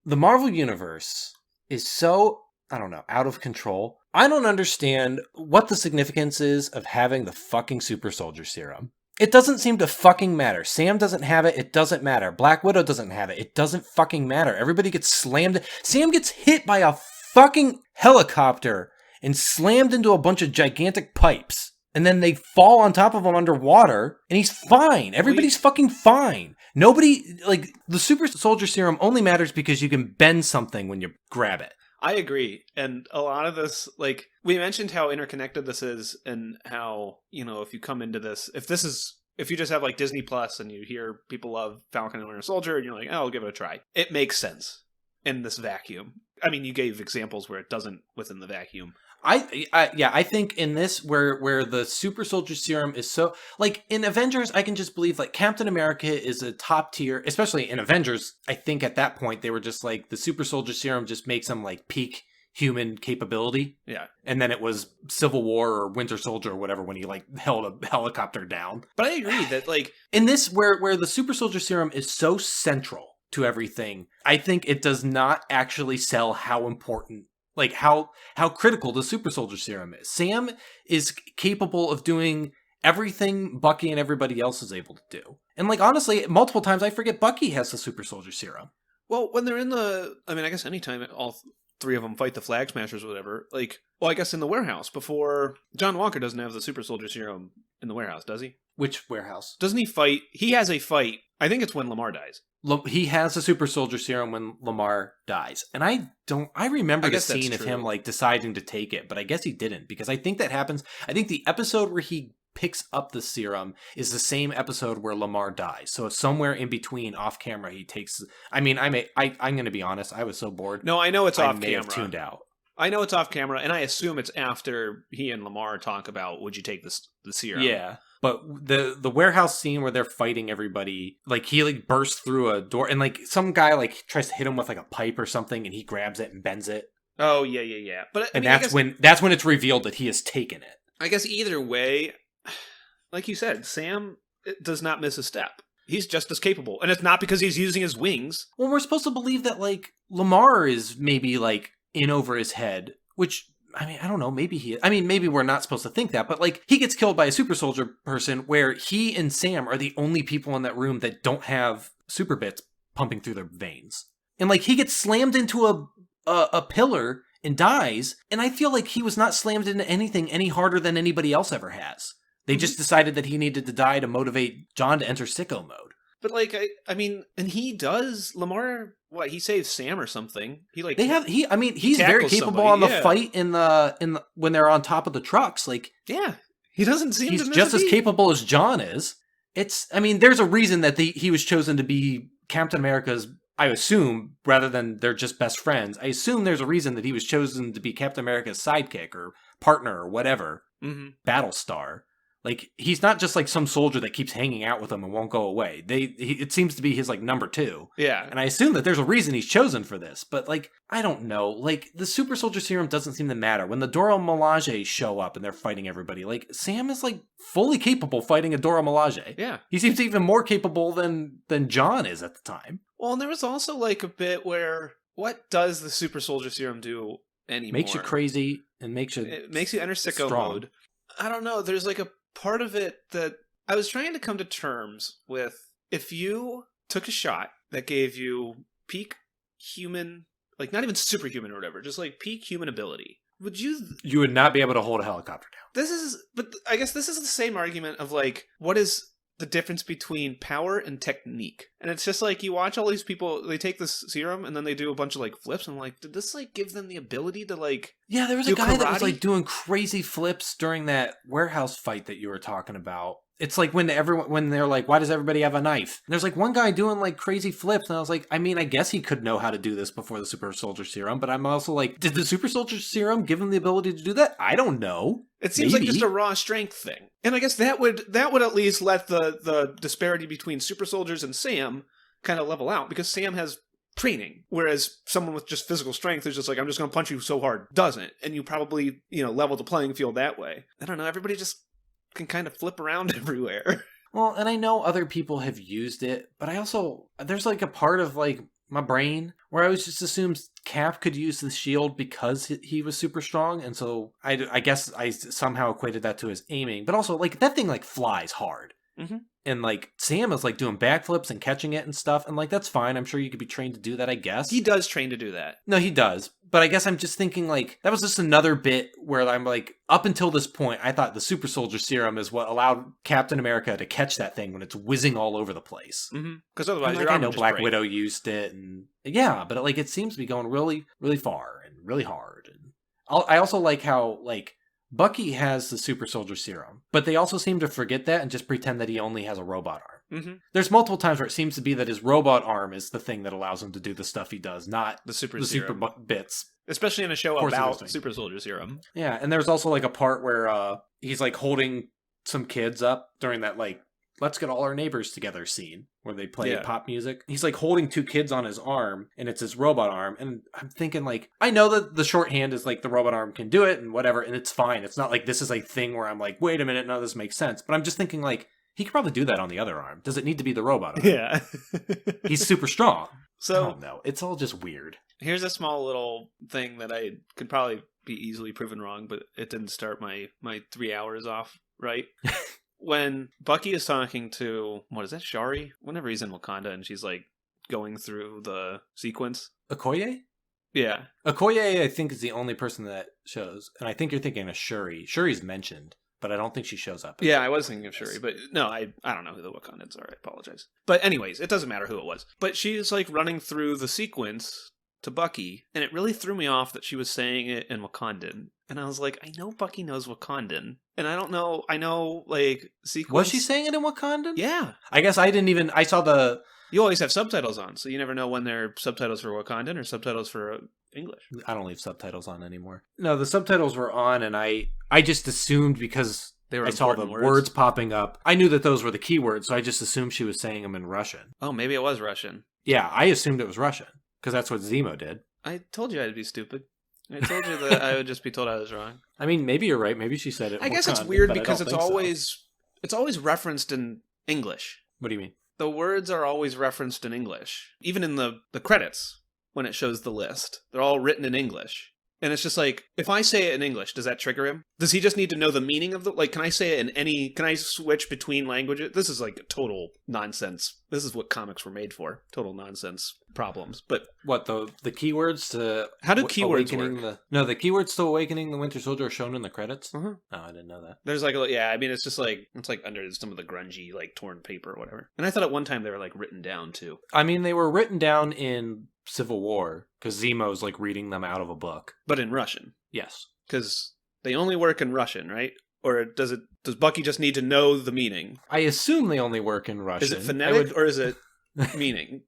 The Marvel Universe is so, I don't know, out of control. I don't understand what the significance is of having the fucking Super Soldier Serum. It doesn't seem to fucking matter. Sam doesn't have it. It doesn't matter. Black Widow doesn't have it. It doesn't fucking matter. Everybody gets slammed. Sam gets hit by a fucking helicopter and slammed into a bunch of gigantic pipes. And then they fall on top of him underwater, and he's fine. Everybody's fucking fine. Nobody, like, the Super Soldier Serum only matters because you can bend something when you grab it. I agree. And a lot of this, like, we mentioned how interconnected this is and how, you know, if you come into this, if you just have like Disney Plus and you hear people love Falcon and Winter Soldier and you're like, oh, I'll give it a try. It makes sense in this vacuum. I mean, you gave examples where it doesn't within the vacuum. I think in this where the Super Soldier Serum is so, like, in Avengers, I can just believe like Captain America is a top tier, especially in Avengers. I think at that point they were just like the Super Soldier Serum just makes them like peak human capability. Yeah. And then it was Civil War or Winter Soldier or whatever when he like held a helicopter down. But I agree that like in this where the Super Soldier Serum is so central to everything, I think it does not actually sell how important, like how critical the Super Soldier Serum is. Sam is capable of doing everything Bucky and everybody else is able to do. And like, honestly, multiple times I forget Bucky has the Super Soldier Serum. Well, when they're in I guess anytime all three of them fight the Flag Smashers or whatever, like, well, I guess in the warehouse before, John Walker doesn't have the Super Soldier Serum in the warehouse, does he? Which warehouse? Doesn't he fight? He has a fight. I think it's when Lamar dies. He has a Super Soldier Serum when Lamar dies. And I remember the scene of him like deciding to take it, but I guess he didn't because I think that happens. I think the episode where he picks up the serum is the same episode where Lamar dies. So somewhere in between off camera, he takes, I'm going to be honest. I was so bored. No, I know it's off camera. I may have camera. tuned out. I know it's off camera, and I assume it's after he and Lamar talk about, would you take the serum? Yeah. But the warehouse scene where they're fighting everybody, like he like bursts through a door and like some guy like tries to hit him with like a pipe or something and he grabs it and bends it. Oh, yeah. But I mean, that's when it's revealed that he has taken it. I guess either way, like you said, Sam does not miss a step. He's just as capable. And it's not because he's using his wings. Well, we're supposed to believe that like Lamar is maybe like in over his head, which, I mean, I don't know, maybe maybe we're not supposed to think that, but like he gets killed by a super soldier person where he and Sam are the only people in that room that don't have super bits pumping through their veins. And like he gets slammed into a pillar and dies, and I feel like he was not slammed into anything any harder than anybody else ever has. They just decided that he needed to die to motivate John to enter sicko mode. But like, I mean, and he does Lamar. What, he saves Sam or something? He like he's very capable somebody, on the yeah. fight in the when they're on top of the trucks. Like, yeah, he doesn't seem he's to miss just a as beat. capable as John is. There's a reason that he was chosen to be Captain America's, I assume, rather than they're just best friends. I assume there's a reason that he was chosen to be Captain America's sidekick or partner or whatever. Mm-hmm. Battlestar. Like, he's not just like some soldier that keeps hanging out with him and won't go away. It seems to be his like number 2. Yeah. And I assume that there's a reason he's chosen for this. But like, I don't know. Like, the super soldier serum doesn't seem to matter. When the Dora Milaje show up and they're fighting everybody, like, Sam is like fully capable fighting a Dora Milaje. Yeah. He seems even more capable than John is at the time. Well, and there was also like a bit where, what does the super soldier serum do anymore? Makes you crazy and makes you enter sicko mode. I don't know. There's like a part of it that I was trying to come to terms with. If you took a shot that gave you peak human, like not even superhuman or whatever, just like peak human ability, you would not be able to hold a helicopter down. But I guess this is the same argument of like, what is the difference between power and technique? And it's just like, you watch all these people, they take this serum and then they do a bunch of like flips, and I'm like, did this like give them the ability to like, yeah, there was a guy karate? that was like doing crazy flips during that warehouse fight that you were talking about. It's like when they're like, why does everybody have a knife? And there's like one guy doing like crazy flips, and I was like, I mean, I guess he could know how to do this before the super soldier serum, but I'm also like, did the super soldier serum give him the ability to do that? I don't know. It seems like just a raw strength thing. And I guess that would at least let the disparity between super soldiers and Sam kind of level out, because Sam has training, whereas someone with just physical strength is just like, I'm just going to punch you so hard, doesn't. And you probably, level the playing field that way. I don't know, everybody just can kind of flip around everywhere. Well, and I know other people have used it, but there's like a part of like my brain where I was just assumed Cap could use the shield because he was super strong, and so I guess I somehow equated that to his aiming, but also like that thing like flies hard. Mm-hmm. And like Sam is like doing backflips and catching it and stuff, and like that's fine. I'm sure you could be trained to do that, I guess. He does train to do that. No, he does. But I guess I'm just thinking like that was just another bit where I'm like, up until this point, I thought the super soldier serum is what allowed Captain America to catch that thing when it's whizzing all over the place. Mm-hmm. Because otherwise, I know Black Widow used it, and yeah, but like it seems to be going really, really far and really hard. And I also like how like Bucky has the super soldier serum, but they also seem to forget that and just pretend that he only has a robot arm. Mm-hmm. There's multiple times where it seems to be that his robot arm is the thing that allows him to do the stuff he does, not the super bits. Especially in a show about super soldier serum. Yeah, and there's also like a part where he's like holding some kids up during that like let's get all our neighbors together scene where they play pop music. He's like holding 2 kids on his arm, and it's his robot arm. And I'm thinking like, I know that the shorthand is like the robot arm can do it and whatever, and it's fine. It's not like this is a thing where I'm like, wait a minute, no, this makes sense. But I'm just thinking like, he could probably do that on the other arm. Does it need to be the robot arm? Yeah. He's super strong. So I don't know. It's all just weird. Here's a small little thing that I could probably be easily proven wrong, but it didn't start my 3 hours off right. When Bucky is talking to, what is that, Shari? Whenever he's in Wakanda and she's like going through the sequence. Okoye? Yeah. Okoye, I think, is the only person that shows. And I think you're thinking of Shuri. Shuri's mentioned, but I don't think she shows up. Yeah, I was thinking of Shuri, but no, I don't know who the Wakandans are. I apologize. But anyways, it doesn't matter who it was. But she's like running through the sequence to Bucky, and it really threw me off that she was saying it in Wakandan. And I was like, I know Bucky knows Wakandan, and I don't know, I know, like, sequence. Was she saying it in Wakandan? Yeah. I guess I saw the... You always have subtitles on, so you never know when they're subtitles for Wakandan or subtitles for English. I don't leave subtitles on anymore. No, the subtitles were on, and I just assumed because I saw the words popping up, I knew that those were the keywords, so I just assumed she was saying them in Russian. Oh, maybe it was Russian. Yeah, I assumed it was Russian, because that's what Zemo did. I told you I'd be stupid. I told you that I would just be told I was wrong. I mean, maybe you're right. Maybe she said it. I guess it's weird because it's always referenced in English. What do you mean? The words are always referenced in English. Even in the credits, when it shows the list, they're all written in English. And it's just like, if I say it in English, does that trigger him? Does he just need to know the meaning of the, like, can I say it in can I switch between languages? This is like total nonsense. This is what comics were made for. Total nonsense problems. But what, the keywords to how do keywords work? The keywords to Awakening the Winter Soldier are shown in the credits? Uh-huh. Oh, I didn't know that. There's like, I mean, it's just like, it's like under some of the grungy, like, torn paper or whatever. And I thought at one time they were like written down too. I mean, they were written down in Civil War, because Zemo's like reading them out of a book. But in Russian. Yes. Because they only work in Russian, right? Or does Bucky just need to know the meaning? I assume they only work in Russian. Is it phonetic or is it meaning?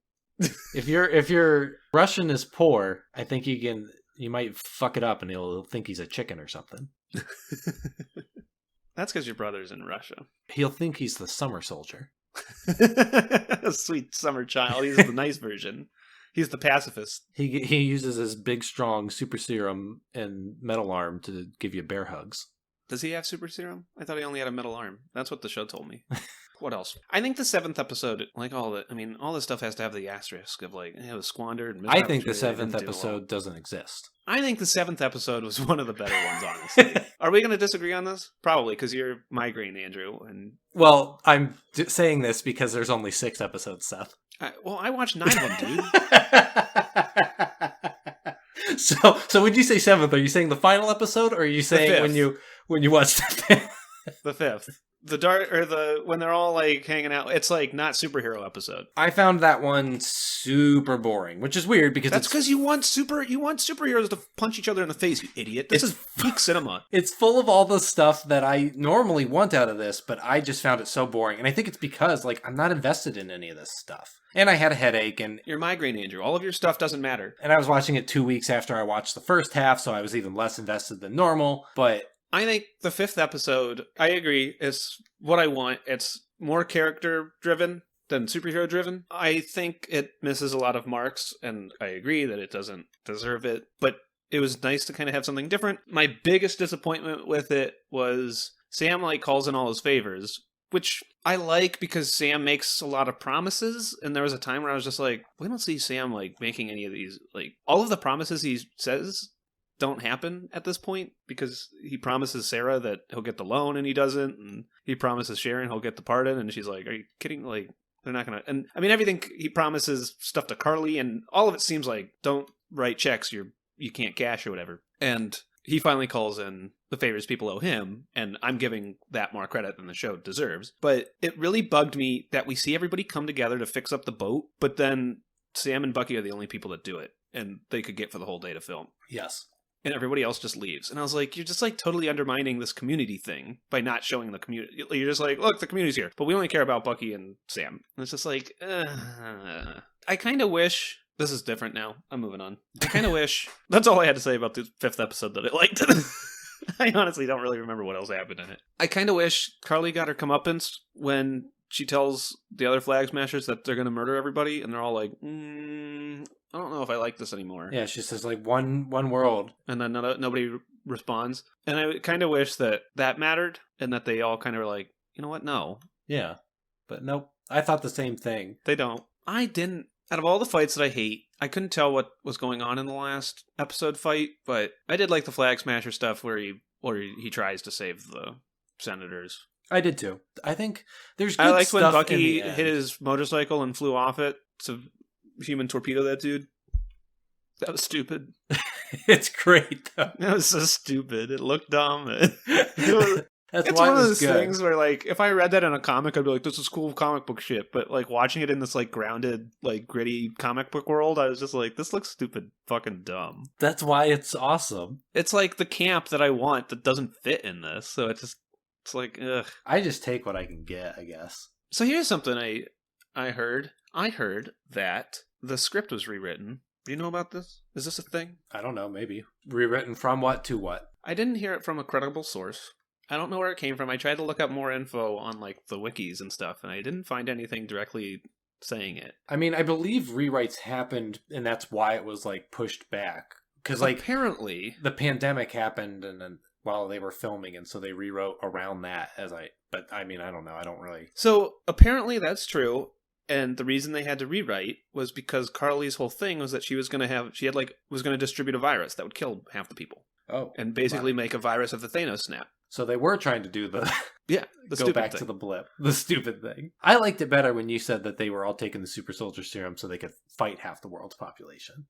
If your Russian is poor, I think you might fuck it up and he'll think he's a chicken or something. That's because your brother's in Russia. He'll think he's the summer soldier. Sweet summer child. He's the nice version. He's the pacifist. He uses his big, strong super serum and metal arm to give you bear hugs. Does he have super serum? I thought he only had a metal arm. That's what the show told me. What else? I think the 7th episode, like all this stuff has to have the asterisk of like, it was squandered. I think the 7th episode doesn't exist. I think the 7th episode was one of the better ones, honestly. Are we going to disagree on this? Probably, because you're migraine, Andrew. And well, I'm saying this because there's only 6 episodes, Seth. I watched 9 of them, dude. So when you say 7th, are you saying the final episode, or are you saying when you watched the 5th? The 5th. When they're all like hanging out, it's like not superhero episode. I found that one super boring, which is weird because that's because you want superheroes to punch each other in the face, you idiot. This is peak cinema. It's full of all the stuff that I normally want out of this, but I just found it so boring. And I think it's because like I'm not invested in any of this stuff. And I had a headache and your migraine, Andrew. All of your stuff doesn't matter. And I was watching it 2 weeks after I watched the first half, so I was even less invested than normal. But I think the 5th episode, I agree, is what I want. It's more character-driven than superhero-driven. I think it misses a lot of marks, and I agree that it doesn't deserve it. But it was nice to kind of have something different. My biggest disappointment with it was Sam, like, calls in all his favors, which I like because Sam makes a lot of promises. And there was a time where I was just like, we don't see Sam, like, making any of these. Like, all of the promises he says don't happen at this point because he promises Sarah that he'll get the loan and he doesn't, and he promises Sharon he'll get the pardon and she's like, are you kidding? Like, they're not gonna. And I mean, everything he promises stuff to Carly, and all of it seems like, don't write checks you can't cash or whatever. And he finally calls in the favors people owe him, and I'm giving that more credit than the show deserves. But it really bugged me that we see everybody come together to fix up the boat, but then Sam and Bucky are the only people that do it, and they could get for the whole day to film. Yes. And everybody else just leaves. And I was like, you're just like totally undermining this community thing by not showing the community. You're just like, look, the community's here, but we only care about Bucky and Sam. And it's just like, I kind of wish, this is different now. I'm moving on. I kind of wish, that's all I had to say about the 5th episode that I liked. I honestly don't really remember what else happened in it. I kind of wish Carly got her comeuppance when she tells the other Flag Smashers that they're going to murder everybody, and they're all like, I don't know if I like this anymore. Yeah, she says like one world, and then nobody responds. And I kind of wish that mattered, and that they all kind of were like, you know what? No. Yeah, but nope. I thought the same thing. They don't. I didn't. Out of all the fights that I hate, I couldn't tell what was going on in the last episode fight, but I did like the Flag Smasher stuff where he tries to save the senators. I did too. I think there's good I liked stuff when Bucky in the end. hit his motorcycle and flew off it to human torpedo that dude. That was stupid. It's great though. That was so stupid. It looked dumb. That's it's why one it of was those good. things where, like, if I read that in a comic, I'd be like, this is cool comic book shit. But, like, watching it in this, like, grounded, like, gritty comic book world, I was just like, this looks stupid fucking dumb. That's why it's awesome. It's like the camp that I want that doesn't fit in this. So it's like, ugh. I just take what I can get, I guess. So here's something I heard. I heard that the script was rewritten. Do you know about this? Is this a thing? I don't know, maybe. Rewritten from what to what? I didn't hear it from a credible source. I don't know where it came from. I tried to look up more info on, like, the wikis and stuff, and I didn't find anything directly saying it. I mean, I believe rewrites happened, and that's why it was, like, pushed back. Because, like, apparently the pandemic happened, and then while they were filming, and so they rewrote around that. But I mean, I don't know. I don't really. So apparently that's true. And the reason they had to rewrite was because Carly's whole thing was that she was going to distribute a virus that would kill half the people. Oh. And basically make a virus of the Thanos snap. So they were trying to do the the go stupid back thing. to the blip, the stupid thing. I liked it better when you said that they were all taking the super soldier serum so they could fight half the world's population.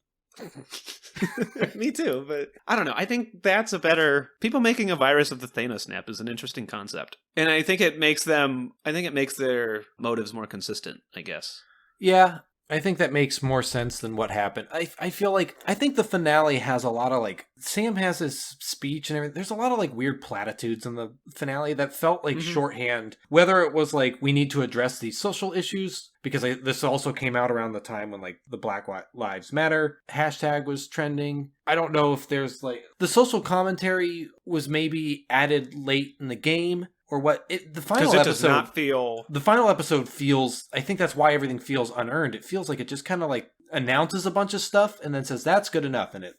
Me too, but I don't know. I think that's a better... People making a virus of the Thanos snap is an interesting concept. And I think it makes their motives more consistent, I guess. Yeah, I think that makes more sense than what happened. I think the finale has a lot of like, Sam has his speech and everything. There's a lot of like weird platitudes in the finale that felt like shorthand. Whether it was like, we need to address these social issues, because this also came out around the time when like the Black Lives Matter hashtag was trending. I don't know if there's like, the social commentary was maybe added late in the game. Or what the final episode does not feel... The final episode feels... I think that's why everything feels unearned. It feels like it just kind of like announces a bunch of stuff and then says, that's good enough. And it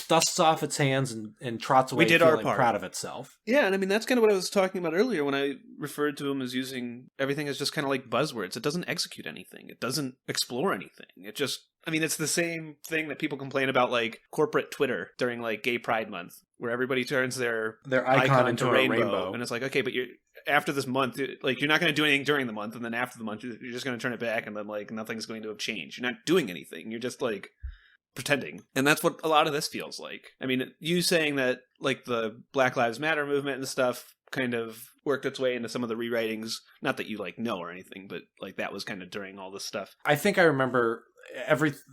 dusts off its hands and trots away feeling proud of itself. Yeah, and I mean, that's kind of what I was talking about earlier when I referred to him as using everything as just kind of like buzzwords. It doesn't execute anything. It doesn't explore anything. It just... I mean, it's the same thing that people complain about, like, corporate Twitter during, like, Gay Pride Month, where everybody turns their icon into a rainbow. And it's like, okay, but after this month, like, you're not going to do anything during the month, and then after the month, you're just going to turn it back, and then, like, nothing's going to have changed. You're not doing anything. You're just, like, pretending. And that's what a lot of this feels like. I mean, you saying that, like, the Black Lives Matter movement and stuff kind of worked its way into some of the rewritings. Not that you, like, know or anything, but, like, that was kind of during all this stuff. I think I remember...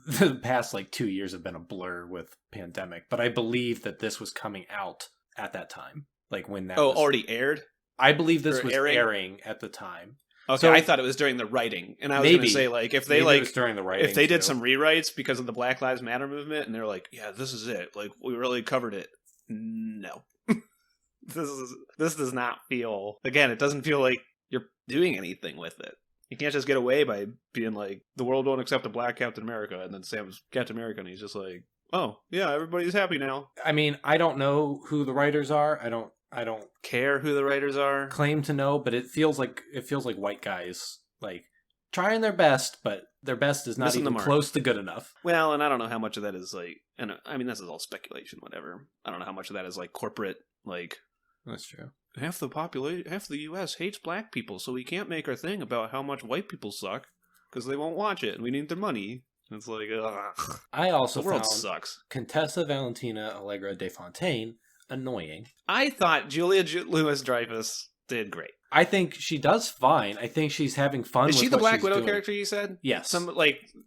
the past like 2 years have been a blur with pandemic, but I believe that this was coming out at that time, like when that was already aired. I believe this was airing at the time. Okay, so I thought it was during the writing, and I was going to say, like, if they like it was during the writing, if they did some rewrites because of the Black Lives Matter movement, and they're like, yeah, this is it, like we really covered it. No, this does not feel. Again, it doesn't feel like you're doing anything with it. You can't just get away by being like, the world won't accept a black Captain America, and then Sam's Captain America, and he's just like, oh, yeah, everybody's happy now. I mean, I don't know who the writers are. I don't care who the writers are. Claim to know, but it feels like white guys, like, trying their best, but their best is not even close to good enough. Well, and I don't know how much of that is like, and I mean, this is all speculation, whatever. I don't know how much of that is like corporate, like... That's true. Half the U.S. hates black people, so we can't make our thing about how much white people suck because they won't watch it, and we need their money. It's like, ugh. I also the world found sucks. Contessa Valentina Allegra de Fontaine annoying. I thought Julia Louis-Dreyfus did great. I think she does fine. I think she's having fun. Is with she the what Black she's Widow doing. character you said? Yes.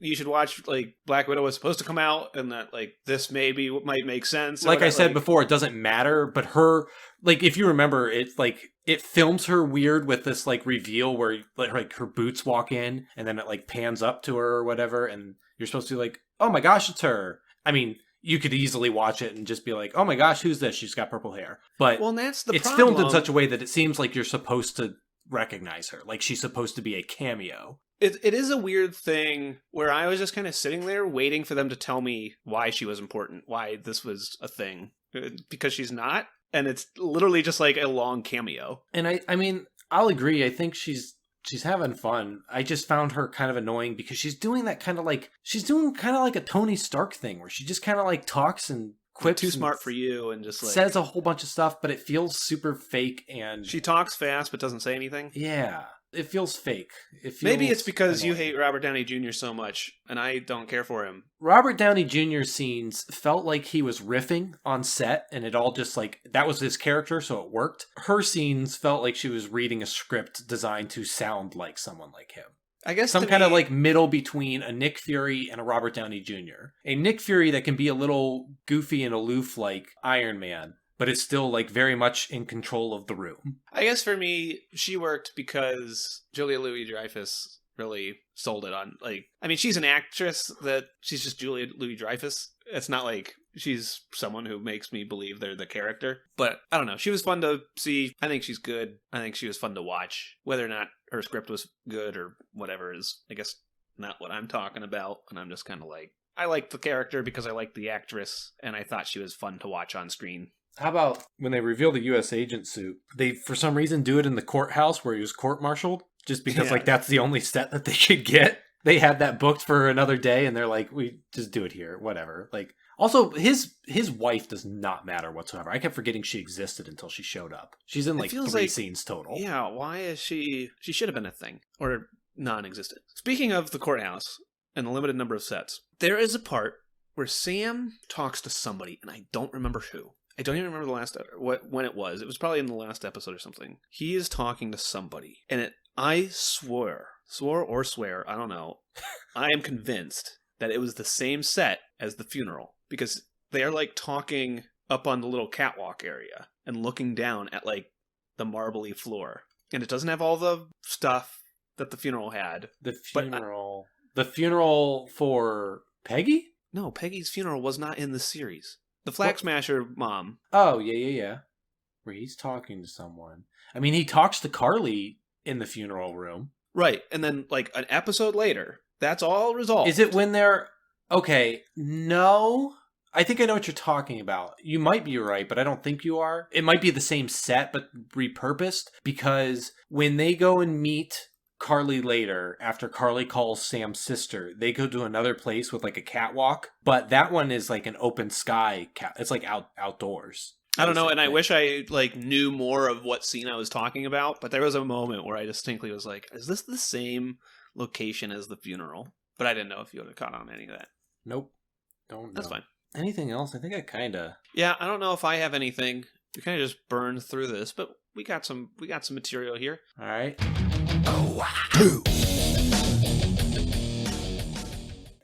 You should watch, like, Black Widow was supposed to come out, and that, like, this maybe might make sense. Like I said before, it doesn't matter, but her, like, if you remember, it's like, it films her weird with this, like, reveal where, like her boots walk in, and then it, like, pans up to her or whatever, and you're supposed to be like, oh my gosh, it's her. I mean, you could easily watch it and just be like, oh my gosh, who's this? She's got purple hair. But well, that's the it's problem. filmed in such a way that it seems like you're supposed to recognize her. Like she's supposed to be a cameo. It is a weird thing where I was just kind of sitting there waiting for them to tell me why she was important, why this was a thing. Because she's not. And it's literally just like a long cameo. And I mean, I'll agree. I think she's having fun. I just found her kind of annoying because she's doing that kind of like, she's doing kind of like a Tony Stark thing where she just kind of like talks and quips. Too smart for you and just like says a whole bunch of stuff, but it feels super fake and she talks fast but doesn't say anything. Yeah. It feels fake. Maybe it's because you hate Robert Downey Jr. so much, and I don't care for him. Robert Downey Jr.'s scenes felt like he was riffing on set, and it all just like, that was his character, so it worked. Her scenes felt like she was reading a script designed to sound like someone like him. I guess some kind of like middle between a Nick Fury and a Robert Downey Jr. A Nick Fury that can be a little goofy and aloof like Iron Man, but it's still like very much in control of the room. I guess for me, she worked because Julia Louis-Dreyfus really sold it on, like, I mean, she's an actress that she's just Julia Louis-Dreyfus. It's not like she's someone who makes me believe they're the character. But I don't know. She was fun to see. I think she's good. I think she was fun to watch. Whether or not her script was good or whatever is, I guess, not what I'm talking about. And I'm just kind of like, I like the character because I like the actress. And I thought she was fun to watch on screen. How about when they reveal the U.S. agent suit, they, for some reason, do it in the courthouse where he was court-martialed? just because Yeah. like that's the only set that they could get. They had that booked for another day, and they're like, we just do it here, whatever. Like, also his wife does not matter whatsoever. I kept forgetting she existed until she showed up. She's in like 3 scenes total. Yeah, why is she should have been a thing or non-existent. Speaking of the courthouse and the limited number of sets, there is a part where Sam talks to somebody, and I don't remember who. I don't even remember the last when it was. It was probably in the last episode or something. He is talking to somebody, and I swore, I don't know. I am convinced that it was the same set as the funeral, because they are like talking up on the little catwalk area and looking down at like the marbly floor, and it doesn't have all the stuff that the funeral had. The funeral for Peggy? No, Peggy's funeral was not in the series. The Flag Smasher mom. Oh, yeah. Where he's talking to someone. I mean, he talks to Carly in the funeral room. Right, and then like an episode later, that's all resolved. Is it when they're... Okay, no. I think I know what you're talking about. You might be right, but I don't think you are. It might be the same set, but repurposed, because when they go and meet Carly later, after Carly calls Sam's sister, they go to another place with like a catwalk, but that one is like an open sky it's like outdoors. I don't know, and I wish I like knew more of what scene I was talking about, but there was a moment where I distinctly was like, is this the same location as the funeral? But I didn't know if you would have caught on any of that. Nope. Don't know. That's fine. Anything else? I think I kind of... Yeah, I don't know if I have anything. We kind of just burned through this, but we got some material here. All right.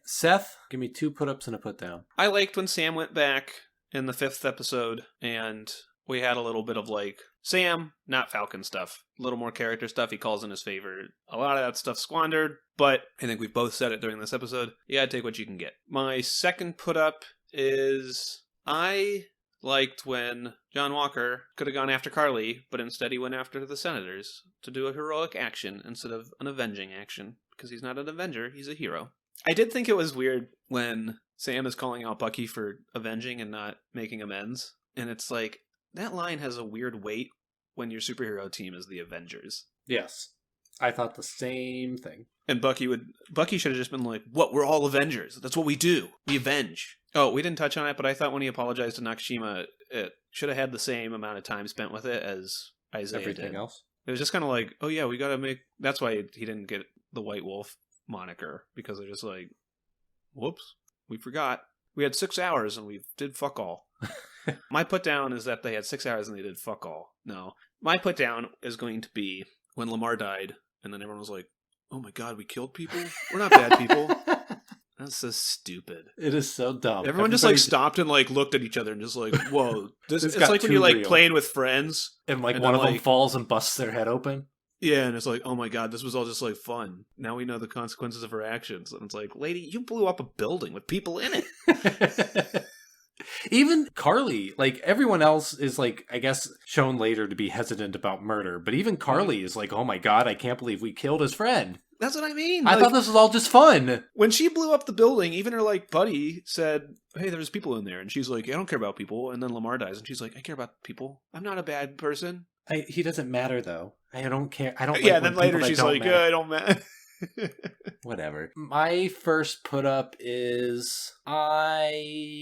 Seth, give me 2 put-ups and a put-down. I liked when Sam went back in the 5th episode, and we had a little bit of like Sam, not Falcon stuff, a little more character stuff he calls in his favor. A lot of that stuff squandered, but I think we've both said it during this episode. You gotta take what you can get. My second put-up is I liked when John Walker could have gone after Carly, but instead he went after the Senators to do a heroic action instead of an avenging action, because he's not an Avenger, he's a hero. I did think it was weird when Sam is calling out Bucky for avenging and not making amends, and it's like, that line has a weird weight when your superhero team is the Avengers. Yes. I thought the same thing. And Bucky should have just been like, what, we're all Avengers. That's what we do. We avenge. Oh, we didn't touch on it, but I thought when he apologized to Nakashima, it should have had the same amount of time spent with it as Isaiah Everything did. else? It was just kind of like, oh yeah, we gotta make... That's why he didn't get the White Wolf moniker, because they're just like, whoops, we forgot. We had 6 hours and we did fuck all. My put down is that they had 6 hours and they did fuck all. No. My put down is going to be when Lamar died, and then everyone was like, oh my god, we killed people? We're not bad people. That's so stupid. It is so dumb. Everyone just like stopped and like looked at each other and just like, whoa. It's like when you're like playing with friends. And like one of them falls and busts their head open. Yeah, and it's like, oh my god, this was all just like fun. Now we know the consequences of our actions. And it's like, lady, you blew up a building with people in it. Even Carly, like everyone else is like, I guess, shown later to be hesitant about murder. But even Carly is like, oh my god, I can't believe we killed his friend. That's what I mean. I thought this was all just fun. When she blew up the building, even her like buddy said, hey, there's people in there. And she's like, I don't care about people. And then Lamar dies. And she's like, I care about people. I'm not a bad person. He doesn't matter, though. I don't care. I don't. Yeah, then later she's like, I don't matter. Whatever. My first put up is I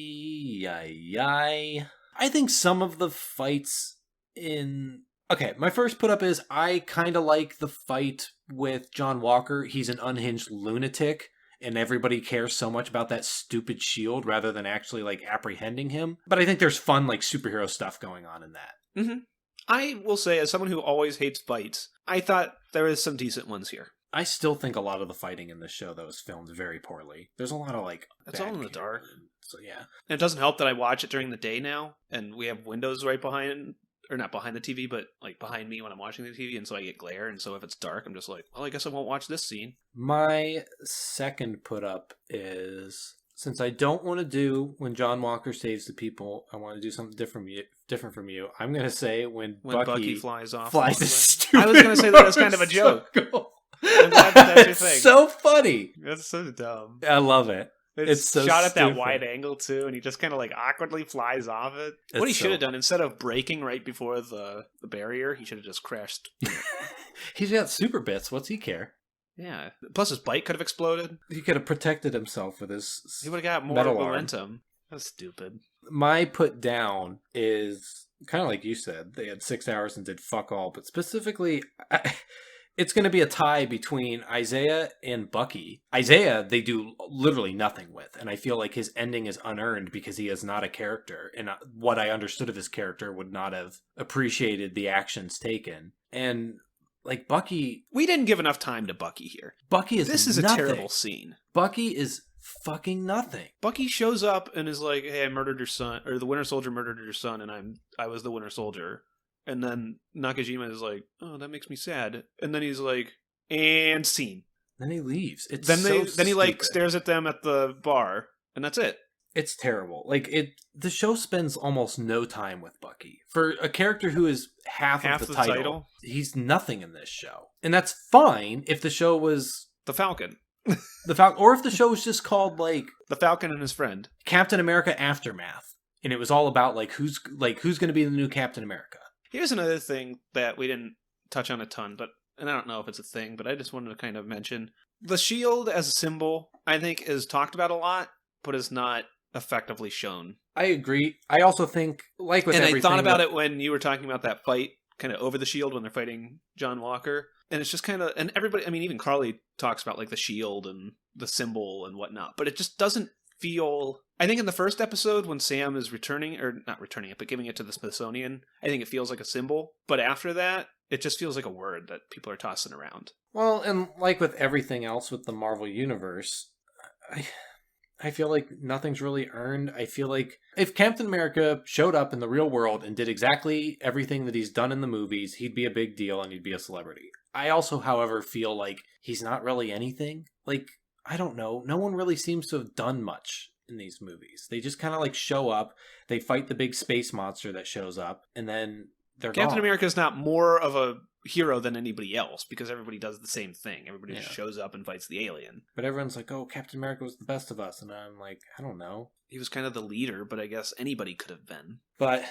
think some of the fights in... Okay, my first put up is I kind of like the fight with John Walker. He's an unhinged lunatic, and everybody cares so much about that stupid shield rather than actually like apprehending him. But I think there's fun like superhero stuff going on in that. Mm-hmm. I will say, as someone who always hates fights, I thought there is some decent ones here. I still think a lot of the fighting in this show, though, is filmed very poorly. There's a lot of, like... It's all in the dark. So, yeah. And it doesn't help that I watch it during the day now, and we have windows right behind... Or not behind the TV, but, like, behind me when I'm watching the TV, and so I get glare, and so if it's dark, I'm just like, well, I guess I won't watch this scene. My second put-up is... Since I don't want to do when John Walker saves the people, I want to do something different from you. I'm going to say when Bucky flies off. Flies a stupid I was going to say that as kind of a joke. I'm glad that's your thing. So funny. That's so dumb. I love it. It's so shot stupid. at that wide angle too, and he just kind of like awkwardly flies off it. What he should have done, instead of braking right before the barrier, he should have just crashed. He's got super bits. What's he care? Yeah. Plus his bike could have exploded. He could have protected himself with his He would have got more metal arm. momentum. That's stupid. My put down is kind of like you said. They had 6 hours and did fuck all. But specifically, it's going to be a tie between Isaiah and Bucky. Isaiah, they do literally nothing with. And I feel like his ending is unearned because he is not a character. And what I understood of his character would not have appreciated the actions taken. And like Bucky... We didn't give enough time to Bucky here. Bucky is This is nothing. a terrible scene. Bucky is fucking nothing. Bucky shows up and is like, hey, I murdered your son, or the Winter Soldier murdered your son, and I was the Winter Soldier. And then Nakajima is like, oh, that makes me sad. And then he's like, and scene. Then he leaves. Then he like stares at them at the bar, and that's it. It's terrible. Like the show spends almost no time with Bucky. For a character who is half of the title, he's nothing in this show. And that's fine if the show was The Falcon. The Falcon, or if the show was just called like The Falcon and his friend, Captain America Aftermath, and it was all about like who's going to be the new Captain America. Here's another thing that we didn't touch on a ton, and I don't know if it's a thing, but I just wanted to kind of mention the shield as a symbol. I think is talked about a lot, but is not effectively shown. I agree. I also think, like with everything, I thought about it when you were talking about that fight, kind of over the shield when they're fighting John Walker. And it's just kind of, and everybody, I mean, even Carly talks about like the shield and the symbol and whatnot, but it just doesn't feel, I think in the first episode when Sam is returning, or not returning it, but giving it to the Smithsonian, I think it feels like a symbol. But after that, it just feels like a word that people are tossing around. Well, and like with everything else with the Marvel Universe, I feel like nothing's really earned. I feel like if Captain America showed up in the real world and did exactly everything that he's done in the movies, he'd be a big deal and he'd be a celebrity. I also, however, feel like he's not really anything. Like, I don't know. No one really seems to have done much in these movies. They just kind of like show up, they fight the big space monster that shows up, and then they're Captain gone. America is not more of a hero than anybody else because everybody does the same thing. Everybody just shows up and fights the alien. But everyone's like, oh, Captain America was the best of us. And I'm like, I don't know. He was kind of the leader, but I guess anybody could have been. But,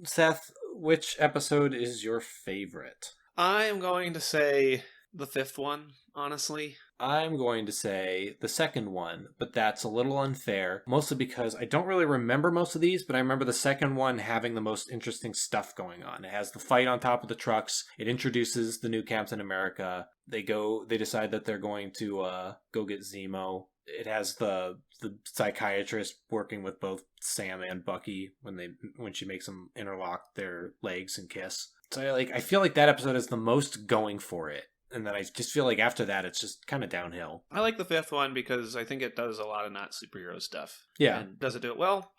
Seth, which episode is your favorite? I am going to say the fifth one, honestly. I'm going to say the second one, but that's a little unfair, mostly because I don't really remember most of these, but I remember the second one having the most interesting stuff going on. It has the fight on top of the trucks. It introduces the new Captain America. They decide that they're going to go get Zemo. It has the psychiatrist working with both Sam and Bucky when she makes them interlock their legs and kiss. So I feel like that episode has the most going for it. And then I just feel like after that, it's just kind of downhill. I like the fifth one because I think it does a lot of not superhero stuff. Yeah. And does it do it well?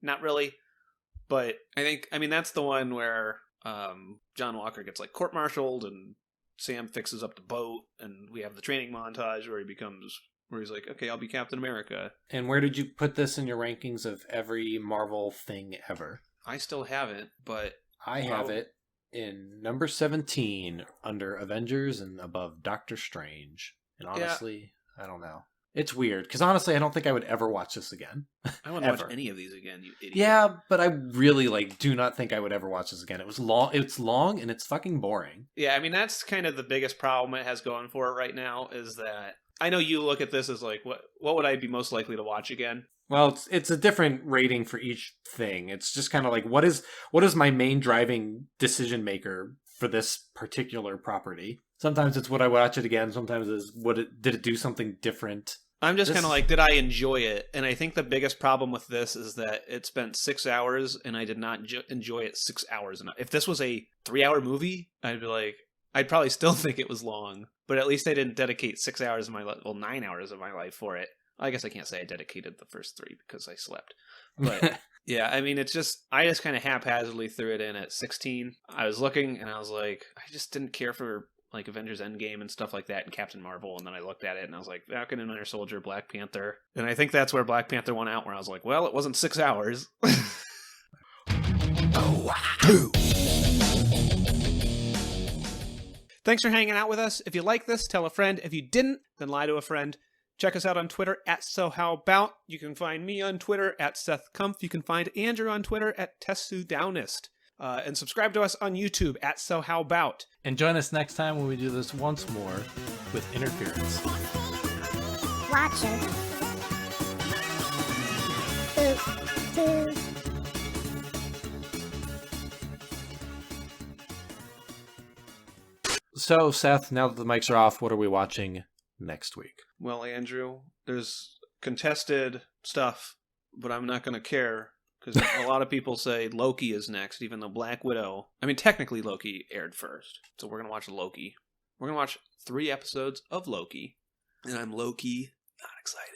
Not really. But I mean, that's the one where John Walker gets like court-martialed and Sam fixes up the boat and we have the training montage where he's like, okay, I'll be Captain America. And where did you put this in your rankings of every Marvel thing ever? I still haven't, but I have it in number 17 under Avengers and above Doctor Strange. And honestly, I don't know. It's weird because honestly, I don't think I would ever watch this again. I wouldn't watch any of these again, you idiot. Yeah, but I really do not think I would ever watch this again. It was long. It's long and it's fucking boring. Yeah, I mean that's kind of the biggest problem it has going for it right now is that I know you look at this as like what would I be most likely to watch again? Well, it's a different rating for each thing. It's just kind of like what is my main driving decision maker for this particular property? Sometimes it's would I watch it again? Sometimes it's did it do something different? I'm just kind of like, did I enjoy it? And I think the biggest problem with this is that it spent 6 hours and I did not enjoy it 6 hours enough. If this was a 3-hour movie, I'd be like, I'd probably still think it was long, but at least I didn't dedicate 6 hours of my life, 9 hours of my life for it. I guess I can't say I dedicated the first 3 because I slept. But yeah, I mean, I just kind of haphazardly threw it in at 16. I was looking and I was like, I just didn't care for like Avengers Endgame and stuff like that and Captain Marvel. And then I looked at it and I was like, Falcon and Winter Soldier, Black Panther. And I think that's where Black Panther won out, where I was like, well, it wasn't 6 hours. Thanks for hanging out with us. If you like this, tell a friend. If you didn't, then lie to a friend. Check us out on Twitter at SoHowAbout. You can find me on Twitter at SethKumpf. You can find Andrew on Twitter at TessuDownist. And subscribe to us on YouTube at So How About. And join us next time when we do this once more with Interference. Watcher. Boop. Boo. So, Seth, now that the mics are off, what are we watching next week? Well, Andrew, there's contested stuff, but I'm not going to care because a lot of people say Loki is next, even though Black Widow... I mean, technically Loki aired first, so we're going to watch Loki. We're going to watch 3 episodes of Loki, and I'm low-key not excited.